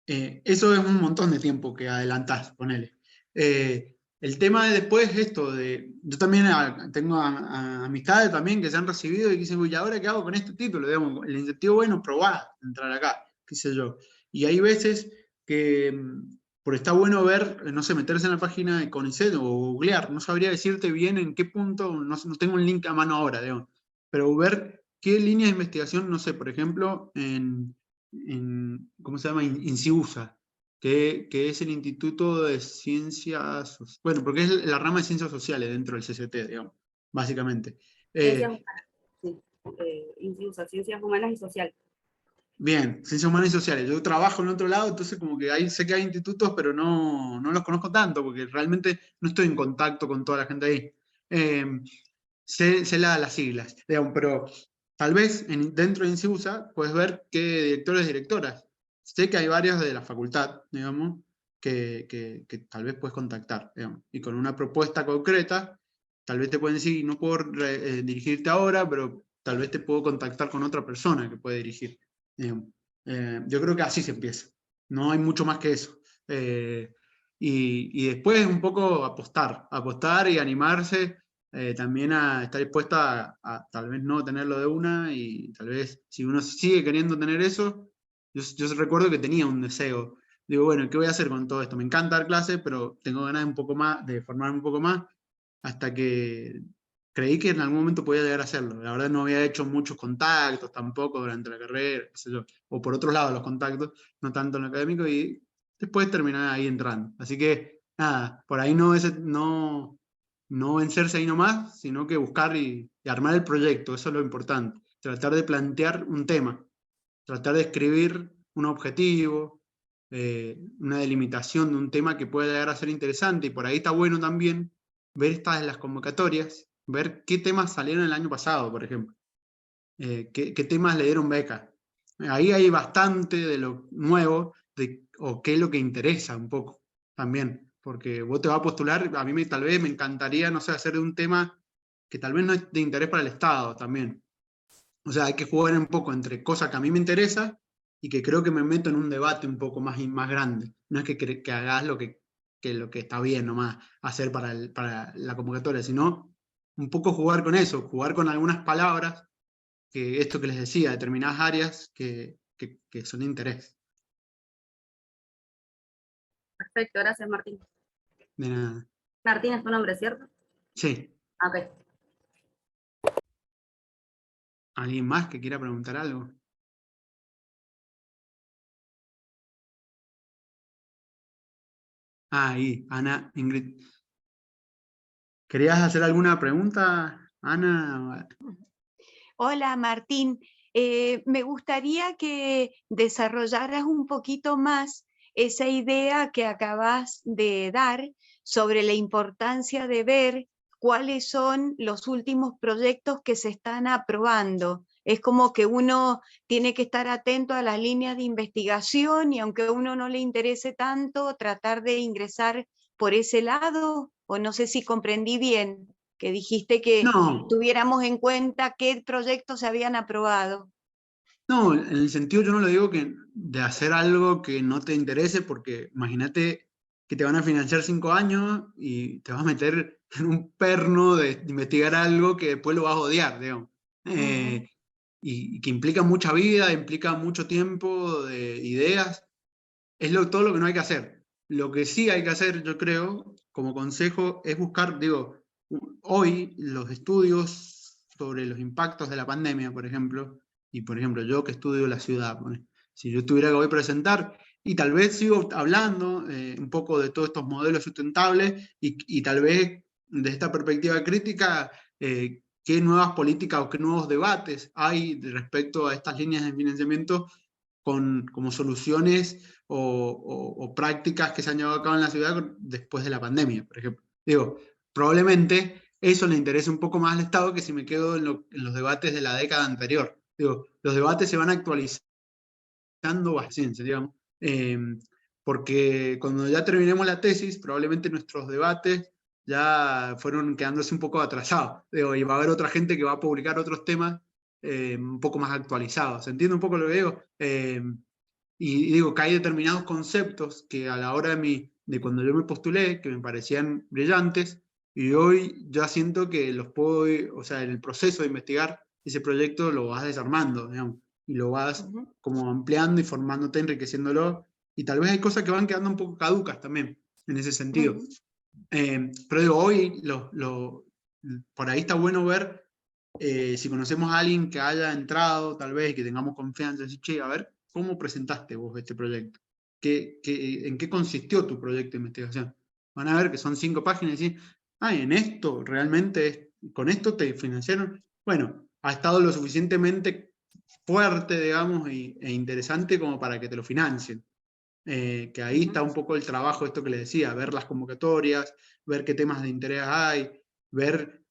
[SPEAKER 3] Eso es un montón de tiempo que adelantás, ponele. El tema de después es esto, yo también tengo amistades también que se han recibido y que dicen, ¿y ahora qué hago con este título? Digamos, el incentivo, bueno, probá entrar acá, qué sé yo. Y hay veces que, por está bueno ver, no sé, meterse en la página de CONICET o googlear, no sabría decirte bien en qué punto, no tengo un link a mano ahora, digamos, pero ver qué línea de investigación, no sé, por ejemplo, ¿cómo se llama? INCIUSA, que es el Instituto de Ciencias, bueno, porque es la rama de Ciencias Sociales dentro del CCT, digamos, básicamente.
[SPEAKER 4] Ciencias humanas, sí. INCIUSA, Ciencias Humanas y Sociales.
[SPEAKER 3] Bien, Ciencias Humanas y Sociales. Yo trabajo en otro lado, entonces como que sé que hay institutos, pero no los conozco tanto, porque realmente no estoy en contacto con toda la gente ahí. Sé las siglas, digamos, pero tal vez dentro de INCIUSA puedes ver qué directores y directoras. Sé que hay varios de la facultad, digamos, que tal vez puedes contactar, digamos, y con una propuesta concreta, tal vez te pueden decir, no puedo dirigirte ahora, pero tal vez te puedo contactar con otra persona que puede dirigir. Digamos. Yo creo que así se empieza. No hay mucho más que eso. Y después un poco apostar y animarse también a estar dispuesto a tal vez no tenerlo de una y tal vez si uno sigue queriendo tener eso, yo recuerdo que tenía un deseo. Digo, bueno, ¿qué voy a hacer con todo esto? Me encanta dar clases, pero tengo ganas de un poco más, de formarme un poco más, hasta que creí que en algún momento podía llegar a hacerlo. La verdad no había hecho muchos contactos tampoco durante la carrera, qué sé yo, o por otro lado los contactos, no tanto en lo académico, y después terminé ahí entrando. Así que, nada, por ahí no vencerse ahí nomás, sino que buscar y armar el proyecto, eso es lo importante. Tratar de plantear un tema, tratar de escribir un objetivo, una delimitación de un tema que pueda llegar a ser interesante, y por ahí está bueno también ver estas en las convocatorias, ver qué temas salieron el año pasado, por ejemplo, qué temas le dieron beca. Ahí hay bastante de lo nuevo, o qué es lo que interesa un poco. también, porque vos te vas a postular, a mí tal vez me encantaría, no sé, hacer un tema que tal vez no es de interés para el Estado también. O sea, hay que jugar un poco entre cosas que a mí me interesa y que creo que me meto en un debate un poco más grande. No es que hagas lo que está bien nomás hacer para la convocatoria, sino un poco jugar con eso, jugar con algunas palabras, que esto que les decía, determinadas áreas que son de interés.
[SPEAKER 4] Perfecto, gracias Martín.
[SPEAKER 3] De nada.
[SPEAKER 4] Martín es tu nombre, ¿cierto?
[SPEAKER 3] Sí.
[SPEAKER 4] Ok.
[SPEAKER 3] ¿Alguien más que quiera preguntar algo? Ahí, Ana, Ingrid. ¿Querías hacer alguna pregunta, Ana?
[SPEAKER 5] Hola Martín, me gustaría que desarrollaras un poquito más esa idea que acabas de dar sobre la importancia de ver cuáles son los últimos proyectos que se están aprobando. Es como que uno tiene que estar atento a las líneas de investigación y aunque a uno no le interese tanto, tratar de ingresar por ese lado, o no sé si comprendí bien, que dijiste que
[SPEAKER 3] No,
[SPEAKER 5] tuviéramos en cuenta qué proyectos se habían aprobado.
[SPEAKER 3] no, en el sentido yo no lo digo de hacer algo que no te interese, porque imagínate que te van a financiar 5 años y te vas a meter en un perno de investigar algo que después lo vas a odiar, digamos. Y que implica mucha vida, implica mucho tiempo de ideas. Es todo lo que no hay que hacer. Lo que sí hay que hacer, yo creo, como consejo, es buscar, digo, hoy los estudios sobre los impactos de la pandemia, por ejemplo, y por ejemplo yo que estudio la ciudad, si yo tuviera que hoy presentar, y tal vez sigo hablando un poco de todos estos modelos sustentables y tal vez desde esta perspectiva crítica, qué nuevas políticas o qué nuevos debates hay respecto a estas líneas de financiamiento como soluciones o prácticas que se han llevado a cabo en la ciudad después de la pandemia, por ejemplo. Digo, probablemente eso le interese un poco más al Estado que si me quedo en los debates de la década anterior. Digo, los debates se van actualizando bastante, digamos, porque cuando ya terminemos la tesis, probablemente nuestros debates ya fueron quedándose un poco atrasados. Digo, y va a haber otra gente que va a publicar otros temas un poco más actualizados. ¿Se entiende un poco lo que digo? Y digo que hay determinados conceptos que a la hora de cuando yo me postulé, que me parecían brillantes, y hoy ya siento que los puedo, o sea, en el proceso de investigar ese proyecto lo vas desarmando, digamos, y lo vas como ampliando y formándote, enriqueciéndolo, y tal vez hay cosas que van quedando un poco caducas también, en ese sentido. Pero digo, hoy por ahí está bueno ver si conocemos a alguien que haya entrado, tal vez, que tengamos confianza, decir, che, a ver, ¿cómo presentaste vos este proyecto? ¿En qué consistió tu proyecto de investigación? Van a ver que son 5 páginas y decir, en esto realmente, con esto te financiaron. Bueno, ha estado lo suficientemente fuerte, digamos, e interesante como para que te lo financien. Que ahí está un poco el trabajo, esto que les decía, ver las convocatorias, ver qué temas de interés hay, ver,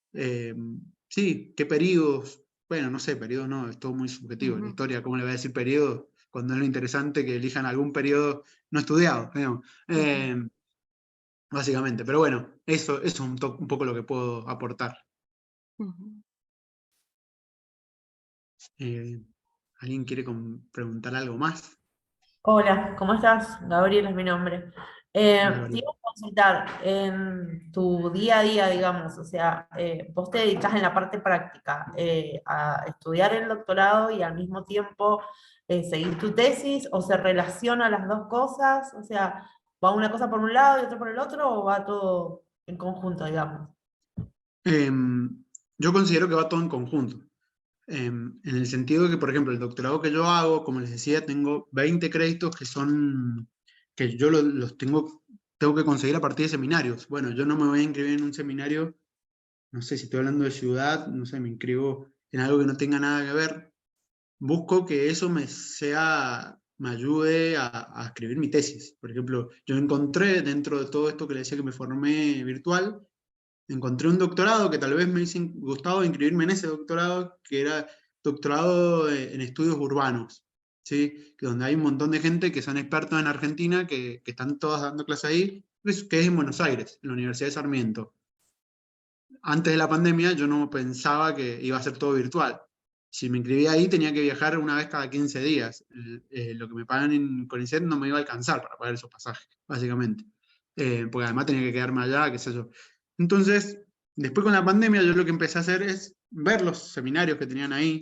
[SPEAKER 3] sí, qué periodos, bueno, no sé, periodos no, es todo muy subjetivo, la historia, ¿cómo le voy a decir periodo? Cuando es lo interesante que elijan algún periodo no estudiado, digamos. Básicamente, pero bueno, eso es un poco lo que puedo aportar. ¿Alguien quiere preguntar algo más?
[SPEAKER 6] Hola, ¿cómo estás? Gabriel es mi nombre.
[SPEAKER 3] Hola,
[SPEAKER 6] Te
[SPEAKER 3] Gabriel.
[SPEAKER 6] iba a consultar en tu día a día, digamos, o sea, vos te dedicás en la parte práctica a estudiar el doctorado y al mismo tiempo seguir tu tesis, o se relaciona las dos cosas, o sea, ¿va una cosa por un lado y otra por el otro, o va todo en conjunto, digamos?
[SPEAKER 3] Yo considero que va todo en conjunto. En el sentido de que, por ejemplo, el doctorado que yo hago, como les decía, tengo 20 créditos que yo los tengo que conseguir a partir de seminarios. Bueno, yo no me voy a inscribir en un seminario, no sé si estoy hablando de ciudad, no sé, me inscribo en algo que no tenga nada que ver. Busco que eso me ayude a escribir mi tesis. Por ejemplo, yo encontré dentro de todo esto que les decía que me formé virtual, encontré un doctorado que tal vez me hubiese gustado inscribirme en ese doctorado, que era doctorado en estudios urbanos, ¿sí? Donde hay un montón de gente que son expertos en Argentina, que están todas dando clases ahí, que es en Buenos Aires, en la Universidad de Sarmiento. Antes de la pandemia yo no pensaba que iba a ser todo virtual. Si me inscribía ahí tenía que viajar una vez cada 15 días. Lo que me pagan en CONICET no me iba a alcanzar para pagar esos pasajes, básicamente. Porque además tenía que quedarme allá, qué sé yo. Entonces, después con la pandemia yo lo que empecé a hacer es ver los seminarios que tenían ahí.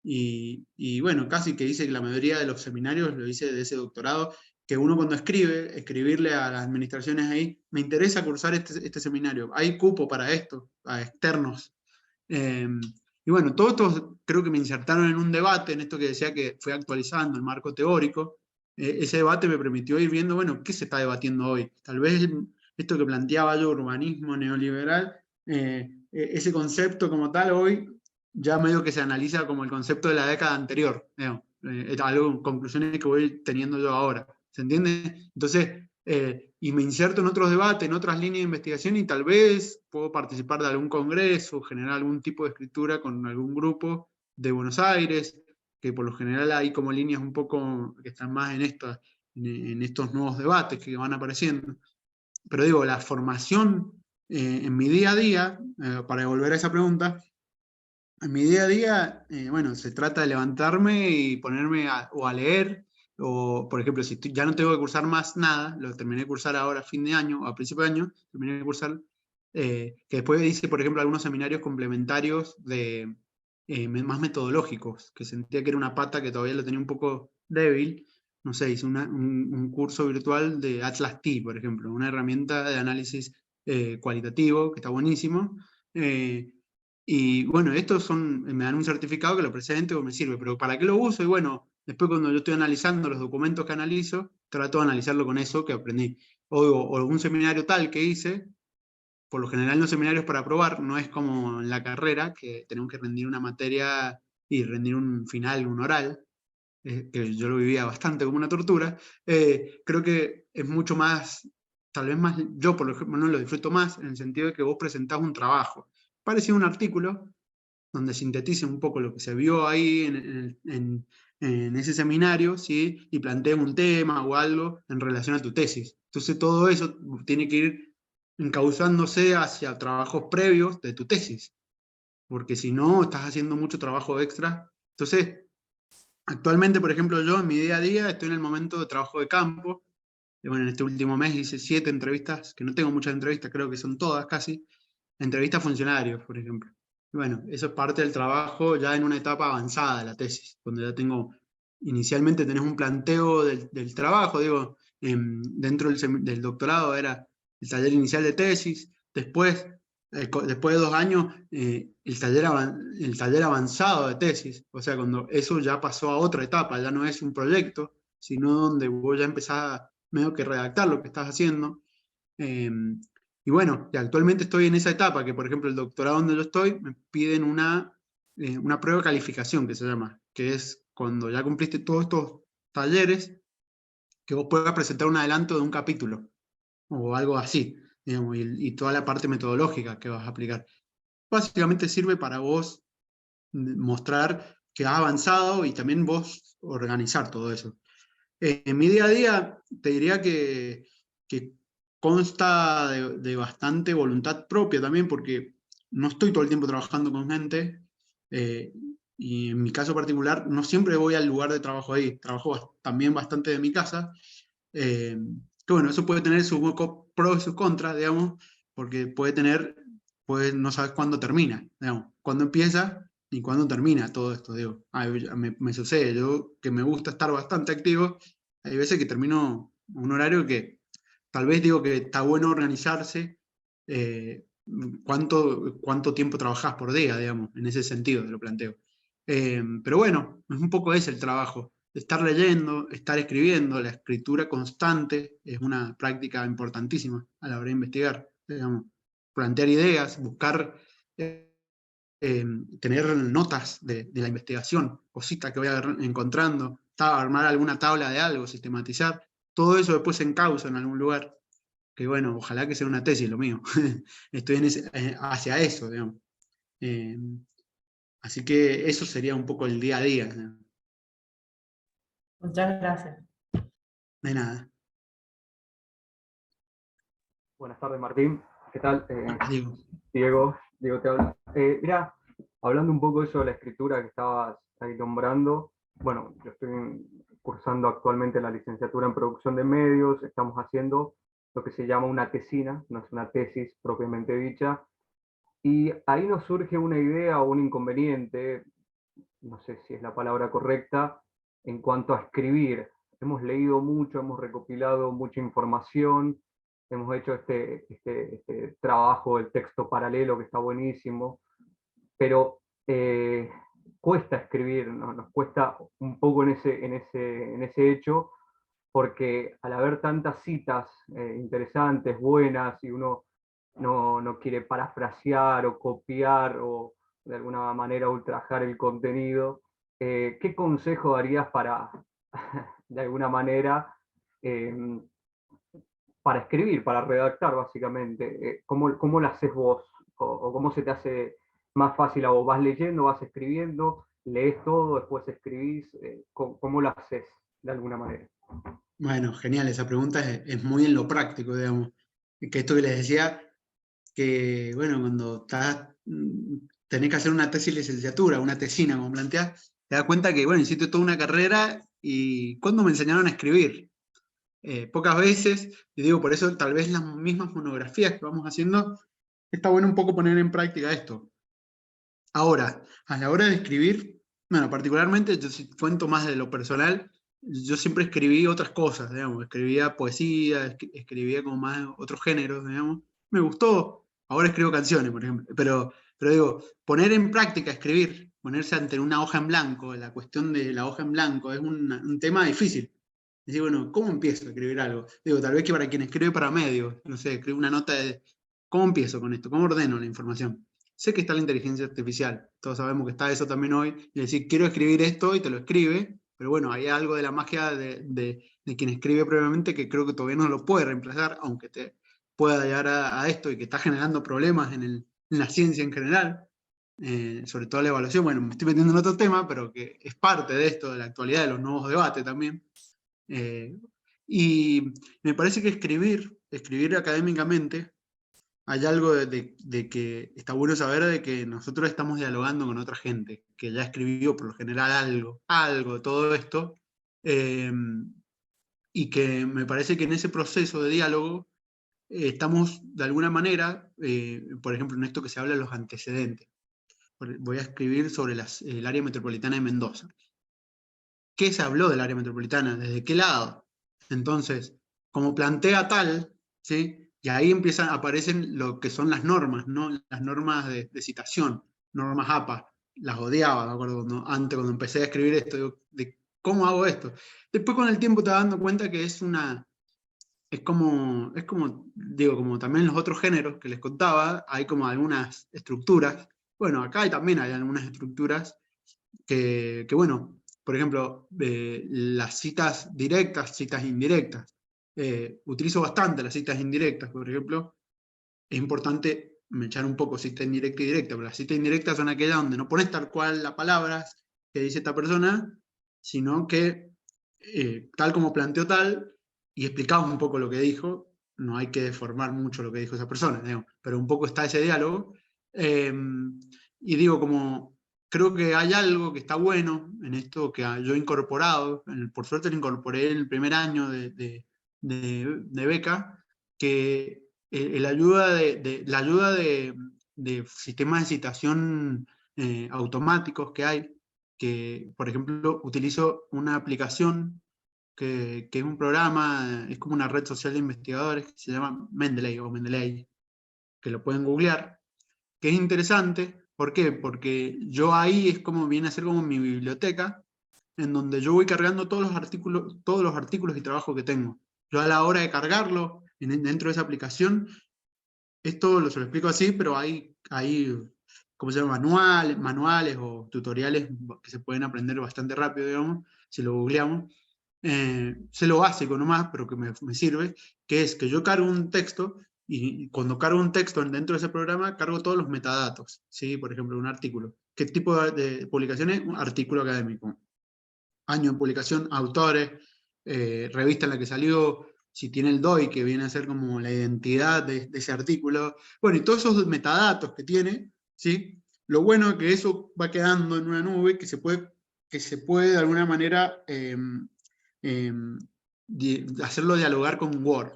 [SPEAKER 3] Y bueno, casi que hice la mayoría de los seminarios, lo hice de ese doctorado, que uno cuando escribirle a las administraciones ahí, me interesa cursar este seminario, hay cupo para esto, a externos. Y bueno, todo esto creo que me insertaron en un debate, en esto que decía que fue actualizando el marco teórico. Ese debate me permitió ir viendo, bueno, ¿qué se está debatiendo hoy? Tal vez esto que planteaba yo, urbanismo neoliberal, ese concepto como tal hoy ya medio que se analiza como el concepto de la década anterior, digamos. Algo, conclusiones que voy teniendo yo ahora, ¿se entiende? Entonces, y me inserto en otros debates, en otras líneas de investigación y tal vez puedo participar de algún congreso, generar algún tipo de escritura con algún grupo de Buenos Aires, que por lo general hay como líneas un poco que están más en estos nuevos debates que van apareciendo. Pero digo, la formación en mi día a día, para volver a esa pregunta, en mi día a día, bueno, se trata de levantarme y ponerme o a leer, o por ejemplo, si ya no tengo que cursar más nada, lo terminé de cursar ahora a fin de año, o a principio de año, terminé de cursar, que después hice, por ejemplo, algunos seminarios complementarios más metodológicos, que sentía que era una pata que todavía lo tenía un poco débil. No sé, hice un curso virtual de Atlas T, por ejemplo, una herramienta de análisis cualitativo, que está buenísimo. Y bueno, estos me dan un certificado que lo presento o me sirve, pero ¿para qué lo uso? Y bueno, después cuando yo estoy analizando los documentos que analizo, trato de analizarlo con eso que aprendí. O un seminario tal que hice, por lo general los seminarios para aprobar, no es como en la carrera, que tenemos que rendir una materia y rendir un final, un oral, que yo lo vivía bastante como una tortura. Creo que es mucho más, tal vez más, yo por ejemplo no lo disfruto más, en el sentido de que vos presentás un trabajo. Parece un artículo donde sintetice un poco lo que se vio ahí en ese seminario, ¿sí? Y plantea un tema o algo en relación a tu tesis. Entonces todo eso tiene que ir encauzándose hacia trabajos previos de tu tesis, porque si no, estás haciendo mucho trabajo extra. Entonces, actualmente, por ejemplo, yo en mi día a día estoy en el momento de trabajo de campo. Bueno, en este último mes hice 7 entrevistas, que no tengo muchas entrevistas, creo que son todas casi, entrevistas a funcionarios, por ejemplo. Y bueno, eso es parte del trabajo ya en una etapa avanzada de la tesis, donde ya inicialmente tenés un planteo del trabajo, digo, dentro del doctorado era el taller inicial de tesis, después de 2 años, el taller avanzado de tesis, o sea, cuando eso ya pasó a otra etapa, ya no es un proyecto, sino donde vos ya empezás medio que redactar lo que estás haciendo. Y bueno, y actualmente estoy en esa etapa, que por ejemplo el doctorado donde yo estoy, me piden una prueba de calificación que se llama, que es cuando ya cumpliste todos estos talleres, que vos puedas presentar un adelanto de un capítulo, o algo así, digamos, y toda la parte metodológica que vas a aplicar. Básicamente sirve para vos mostrar que has avanzado y también vos organizar todo eso. En mi día a día te diría que consta de bastante voluntad propia también, porque no estoy todo el tiempo trabajando con gente, y en mi caso particular no siempre voy al lugar de trabajo ahí, trabajo también bastante de mi casa, que bueno, eso puede tener sus pros y sus contras, digamos, porque no sabes cuándo termina, digamos, cuándo empieza y cuándo termina todo esto, digo. Me sucede, yo que me gusta estar bastante activo, hay veces que termino un horario que tal vez digo que está bueno organizarse, cuánto tiempo trabajás por día, digamos, en ese sentido te lo planteo. Pero bueno, es un poco ese el trabajo, estar leyendo, estar escribiendo, la escritura constante es una práctica importantísima a la hora de investigar, digamos, plantear ideas, buscar, tener notas de la investigación, cositas que voy encontrando, armar alguna tabla de algo, sistematizar, todo eso después se encausa en algún lugar, que bueno, ojalá que sea una tesis lo mío, estoy hacia eso, digamos. Eh, Así que eso sería un poco el día a día, ¿no?
[SPEAKER 6] Muchas gracias.
[SPEAKER 3] De nada.
[SPEAKER 7] Buenas tardes, Martín. ¿Qué tal?
[SPEAKER 3] Diego.
[SPEAKER 7] Diego te habla. Mira, hablando un poco de eso de la escritura que estabas ahí nombrando, bueno, yo estoy cursando actualmente la licenciatura en producción de medios, estamos haciendo lo que se llama una tesina, no es una tesis propiamente dicha, y ahí nos surge una idea o un inconveniente, no sé si es la palabra correcta, en cuanto a escribir. Hemos leído mucho, hemos recopilado mucha información, hemos hecho este trabajo del texto paralelo que está buenísimo, pero cuesta escribir, ¿no? Nos cuesta un poco en ese hecho, porque al haber tantas citas interesantes, buenas, y uno no quiere parafrasear o copiar o de alguna manera ultrajar el contenido, ¿qué consejo darías para, de alguna manera, eh, para escribir, para redactar básicamente? ¿Cómo lo haces vos? ¿O cómo se te hace más fácil a vos? ¿Vas leyendo, vas escribiendo, lees todo, después escribís? ¿Cómo lo haces de alguna manera?
[SPEAKER 3] Bueno, genial, esa pregunta es muy en lo práctico, digamos. Que esto que les decía, que bueno, cuando tenés que hacer una tesis de licenciatura, una tesina, como planteás, te das cuenta que, bueno, hiciste toda una carrera y ¿cuándo me enseñaron a escribir? Pocas veces, y digo, por eso tal vez las mismas monografías que vamos haciendo, está bueno un poco poner en práctica esto. Ahora, a la hora de escribir, bueno, particularmente, yo si cuento más de lo personal, yo siempre escribí otras cosas, digamos, escribía poesía, escribía como más otros géneros, digamos. Me gustó, ahora escribo canciones, por ejemplo, pero digo, poner en práctica, escribir, ponerse ante una hoja en blanco, la cuestión de la hoja en blanco es un tema difícil. Decir, bueno, ¿cómo empiezo a escribir algo? Digo, tal vez que para quien escribe para medios, no sé, escribe una nota de, ¿cómo empiezo con esto? ¿Cómo ordeno la información? Sé que está la inteligencia artificial, todos sabemos que está eso también hoy, y decir, quiero escribir esto y te lo escribe, pero bueno, hay algo de la magia de quien escribe previamente que creo que todavía no lo puede reemplazar, aunque te pueda llegar a esto y que está generando problemas en la ciencia en general, sobre todo la evaluación. Bueno, me estoy metiendo en otro tema, pero que es parte de esto, de la actualidad, de los nuevos debates también. Y me parece que escribir académicamente, hay algo de que está bueno saber de que nosotros estamos dialogando con otra gente que ya escribió por lo general algo de todo esto, y que me parece que en ese proceso de diálogo estamos de alguna manera, por ejemplo, en esto que se habla de los antecedentes. Voy a escribir sobre el área metropolitana de Mendoza. ¿Qué se habló del área metropolitana? ¿Desde qué lado? Entonces, como plantea tal, ¿sí? Y ahí aparecen lo que son las normas, ¿no? Las normas de citación, normas APA. Las odiaba, me acuerdo, ¿no? Antes cuando empecé a escribir esto, digo, de ¿cómo hago esto? Después con el tiempo te vas dando cuenta que es como, digo, como también los otros géneros que les contaba, hay como algunas estructuras. Bueno, acá también hay algunas estructuras que bueno, por ejemplo, las citas directas, citas indirectas. Utilizo bastante las citas indirectas, por ejemplo. Es importante echar un poco cita indirecta y directa, pero las citas indirectas son aquellas donde no pones tal cual las palabras que dice esta persona, sino que tal como planteó tal, y explicamos un poco lo que dijo, no hay que deformar mucho lo que dijo esa persona, digamos, pero un poco está ese diálogo. Y digo, como creo que hay algo que está bueno en esto que yo he incorporado, por suerte lo incorporé en el primer año de beca, que la ayuda de sistemas de citación automáticos que hay, que por ejemplo utilizo una aplicación que es un programa, es como una red social de investigadores que se llama Mendeley, que lo pueden googlear, que es interesante. ¿Por qué? Porque yo ahí es como viene a ser como mi biblioteca, en donde yo voy cargando todos los artículos y trabajos que tengo. Yo a la hora de cargarlo dentro de esa aplicación, esto se lo explico así, pero hay ¿cómo se llama? Manuales o tutoriales que se pueden aprender bastante rápido, digamos, si lo googleamos. Sé lo básico nomás, pero que me sirve, que es que yo cargo un texto, y cuando cargo un texto dentro de ese programa, cargo todos los metadatos, ¿sí? Por ejemplo, un artículo. ¿Qué tipo de publicación es? Un artículo académico. Año de publicación, autores, revista en la que salió, si tiene el DOI, que viene a ser como la identidad de ese artículo, bueno, y todos esos metadatos que tiene, ¿sí? Lo bueno es que eso va quedando en una nube que se puede de alguna manera hacerlo dialogar con Word.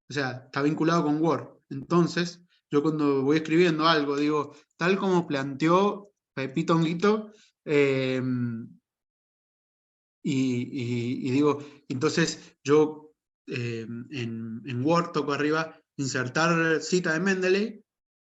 [SPEAKER 3] O sea, está vinculado con Word. Entonces, yo cuando voy escribiendo algo, digo, tal como planteó Pepito Honguito, y digo, entonces yo en Word toco arriba, insertar cita de Mendeley,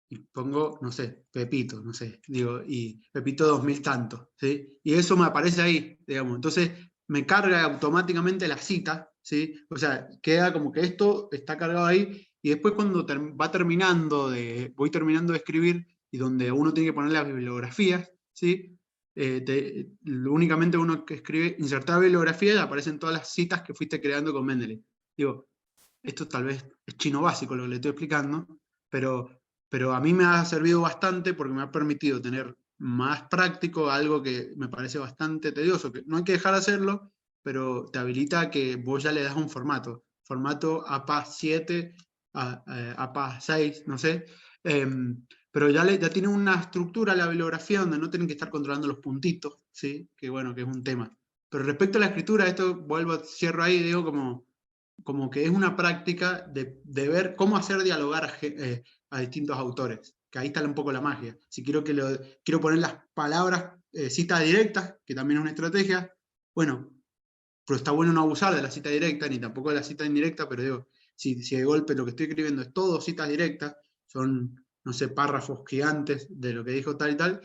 [SPEAKER 3] y pongo, no sé, Pepito, no sé, digo, y Pepito 2000 tanto, ¿sí? Y eso me aparece ahí, digamos. Entonces me carga automáticamente la cita, ¿sí? O sea, queda como que esto está cargado ahí, y después cuando voy terminando de escribir, y donde uno tiene que poner las bibliografías, ¿sí? Únicamente uno que escribe, insertar bibliografía, y aparecen todas las citas que fuiste creando con Mendeley. Digo, esto tal vez es chino básico lo que le estoy explicando, pero a mí me ha servido bastante porque me ha permitido tener más práctico algo que me parece bastante tedioso, que no hay que dejar de hacerlo, pero te habilita a que vos ya le das un formato APA7, APA6, no sé, pero ya tiene una estructura la bibliografía donde no tienen que estar controlando los puntitos, ¿sí? Que bueno, que es un tema. Pero respecto a la escritura, esto cierro ahí, digo como que es una práctica de ver cómo hacer dialogar a distintos autores, que ahí está un poco la magia. Si quiero poner las palabras, citas directas, que también es una estrategia, bueno, pero está bueno no abusar de la cita directa, ni tampoco de la cita indirecta, pero digo, si de golpe lo que estoy escribiendo es todo citas directas, son, no sé, párrafos gigantes de lo que dijo tal y tal,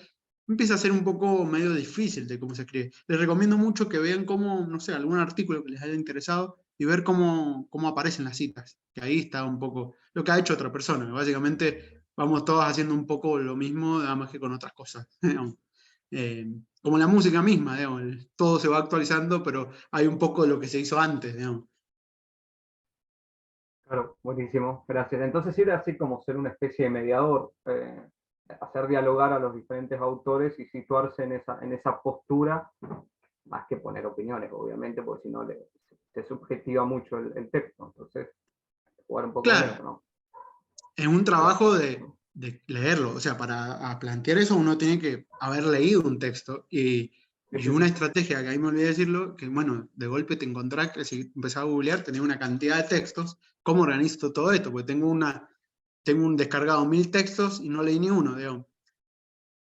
[SPEAKER 3] empieza a ser un poco medio difícil de cómo se escribe. Les recomiendo mucho que vean cómo, no sé, algún artículo que les haya interesado y ver cómo aparecen las citas, que ahí está un poco lo que ha hecho otra persona. Básicamente vamos todos haciendo un poco lo mismo, nada más que con otras cosas. Como la música misma, digamos, todo se va actualizando, pero hay un poco de lo que se hizo antes, digamos.
[SPEAKER 7] Claro, buenísimo, gracias. Entonces era así como ser una especie de mediador, hacer dialogar a los diferentes autores y situarse en esa postura, más que poner opiniones, obviamente, porque si no se subjetiva mucho el texto. Entonces, jugar un poco en eso, ¿no?
[SPEAKER 3] Es un trabajo de leerlo, o sea, para plantear eso uno tiene que haber leído un texto, y una estrategia que ahí me olvidé decirlo, que bueno, de golpe te encontrás que si empezás a googlear tenés una cantidad de textos. ¿Cómo organizo todo esto? Porque tengo un descargado 1000 textos y no leí ni uno, digamos.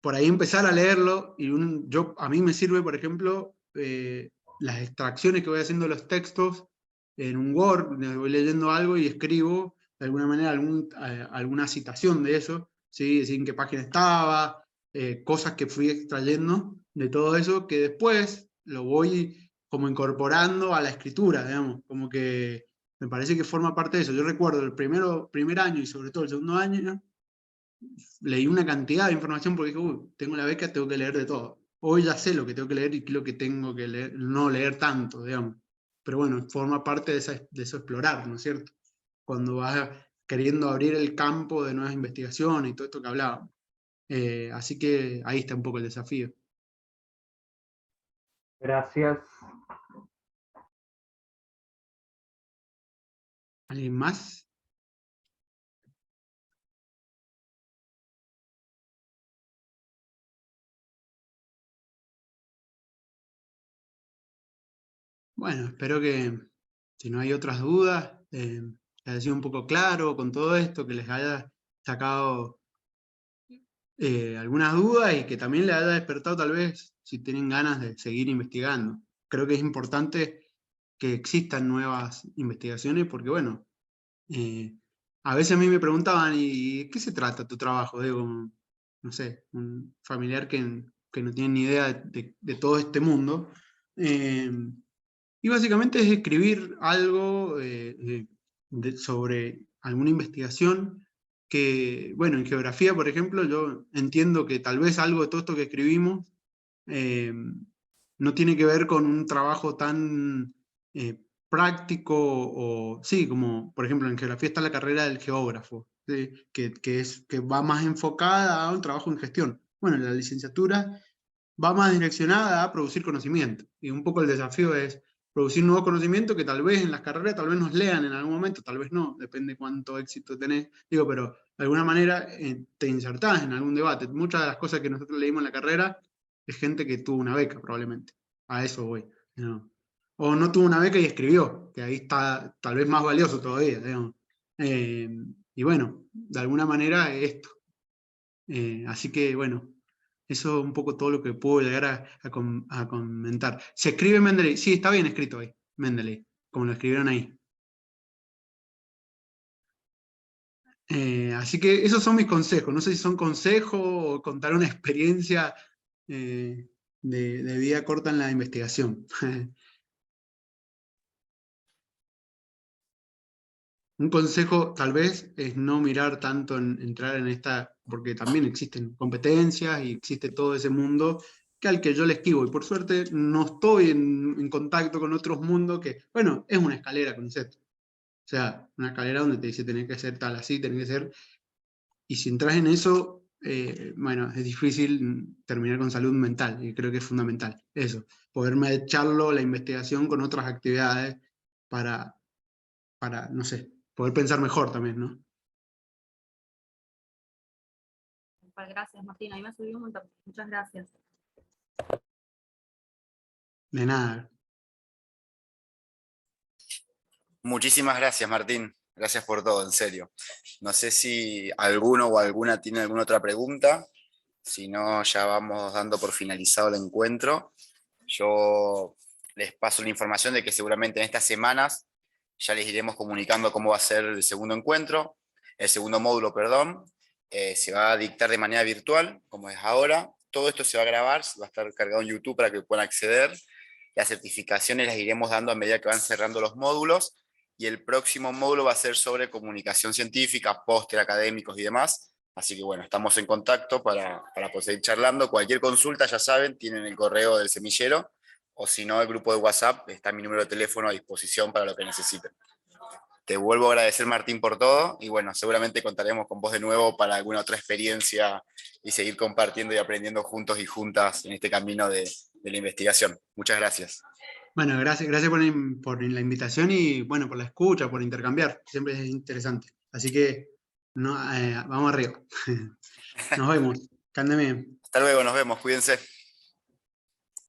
[SPEAKER 3] Por ahí empezar a leerlo, y a mí me sirve, por ejemplo, las extracciones que voy haciendo de los textos en un Word, voy leyendo algo y escribo de alguna manera alguna citación de eso, ¿sí? Decir en qué página estaba, cosas que fui extrayendo de todo eso, que después lo voy como incorporando a la escritura, digamos, como que me parece que forma parte de eso. Yo recuerdo el primer año y sobre todo el segundo año, leí una cantidad de información porque dije, tengo la beca, tengo que leer de todo. Hoy ya sé lo que tengo que leer y lo que tengo que leer, no leer tanto, digamos. Pero bueno, forma parte de eso explorar, ¿no es cierto? Cuando vas queriendo abrir el campo de nuevas investigaciones y todo esto que hablábamos. Así que ahí está un poco el desafío.
[SPEAKER 7] Gracias.
[SPEAKER 3] ¿Alguien más? Bueno, espero que, si no hay otras dudas, les haya sido un poco claro con todo esto, que les haya sacado algunas dudas y que también les haya despertado tal vez si tienen ganas de seguir investigando. Creo que es importante que existan nuevas investigaciones porque, bueno, a veces a mí me preguntaban, ¿y de qué se trata tu trabajo? Digo, no sé, un familiar que no tiene ni idea de todo este mundo. Y básicamente es escribir algo sobre alguna investigación que, bueno, en geografía, por ejemplo, yo entiendo que tal vez algo de todo esto que escribimos no tiene que ver con un trabajo tan práctico, o sí, como por ejemplo en geografía está la carrera del geógrafo, ¿sí? que va más enfocada a un trabajo en gestión. Bueno, la licenciatura va más direccionada a producir conocimiento, y un poco el desafío es producir nuevos conocimientos que tal vez en las carreras, tal vez nos lean en algún momento, tal vez no, depende cuánto éxito tenés. Digo, pero de alguna manera te insertás en algún debate. Muchas de las cosas que nosotros leímos en la carrera es gente que tuvo una beca, probablemente. A eso voy. ¿No? O no tuvo una beca y escribió, que ahí está tal vez más valioso todavía, digamos. Y bueno, de alguna manera esto. Así que bueno, eso es un poco todo lo que puedo llegar a comentar. ¿Se escribe Mendeley? Sí, está bien escrito ahí, Mendeley, como lo escribieron ahí. Así que esos son mis consejos. No sé si son consejos o contar una experiencia de vida corta en la investigación. Un consejo tal vez es no mirar tanto en entrar en esta, porque también existen competencias y existe todo ese mundo que al que yo le esquivo. Y por suerte no estoy en contacto con otros mundos que, bueno, es una escalera con ISET. O sea, una escalera donde te dice tenés que ser tal así, tenés que ser... Y si entras en eso, bueno, es difícil terminar con salud mental, y creo que es fundamental eso, poderme echarlo la investigación con otras actividades para, no sé, poder pensar mejor también, ¿no?
[SPEAKER 4] Gracias, Martín. A mí me subió un montón. Muchas gracias.
[SPEAKER 3] De nada.
[SPEAKER 2] Muchísimas gracias, Martín. Gracias por todo, en serio. No sé si alguno o alguna tiene alguna otra pregunta. Si no, ya vamos dando por finalizado el encuentro. Yo les paso la información de que seguramente en estas semanas ya les iremos comunicando cómo va a ser el segundo encuentro, el segundo módulo, perdón. Se va a dictar de manera virtual, como es ahora. Todo esto se va a grabar, va a estar cargado en YouTube para que puedan acceder. Las certificaciones las iremos dando a medida que van cerrando los módulos. Y el próximo módulo va a ser sobre comunicación científica, póster académicos y demás. Así que bueno, estamos en contacto para poder seguir charlando. Cualquier consulta, ya saben, tienen el correo del semillero, o si no, el grupo de WhatsApp, está mi número de teléfono a disposición para lo que necesiten. Te vuelvo a agradecer, Martín, por todo, y bueno, seguramente contaremos con vos de nuevo para alguna otra experiencia y seguir compartiendo y aprendiendo juntos y juntas en este camino de la investigación. Muchas gracias.
[SPEAKER 3] Bueno, gracias por la invitación y bueno, por la escucha, por intercambiar. Siempre es interesante. Así que no, vamos arriba. Nos vemos. Que anden bien.
[SPEAKER 2] Hasta luego, nos vemos, cuídense.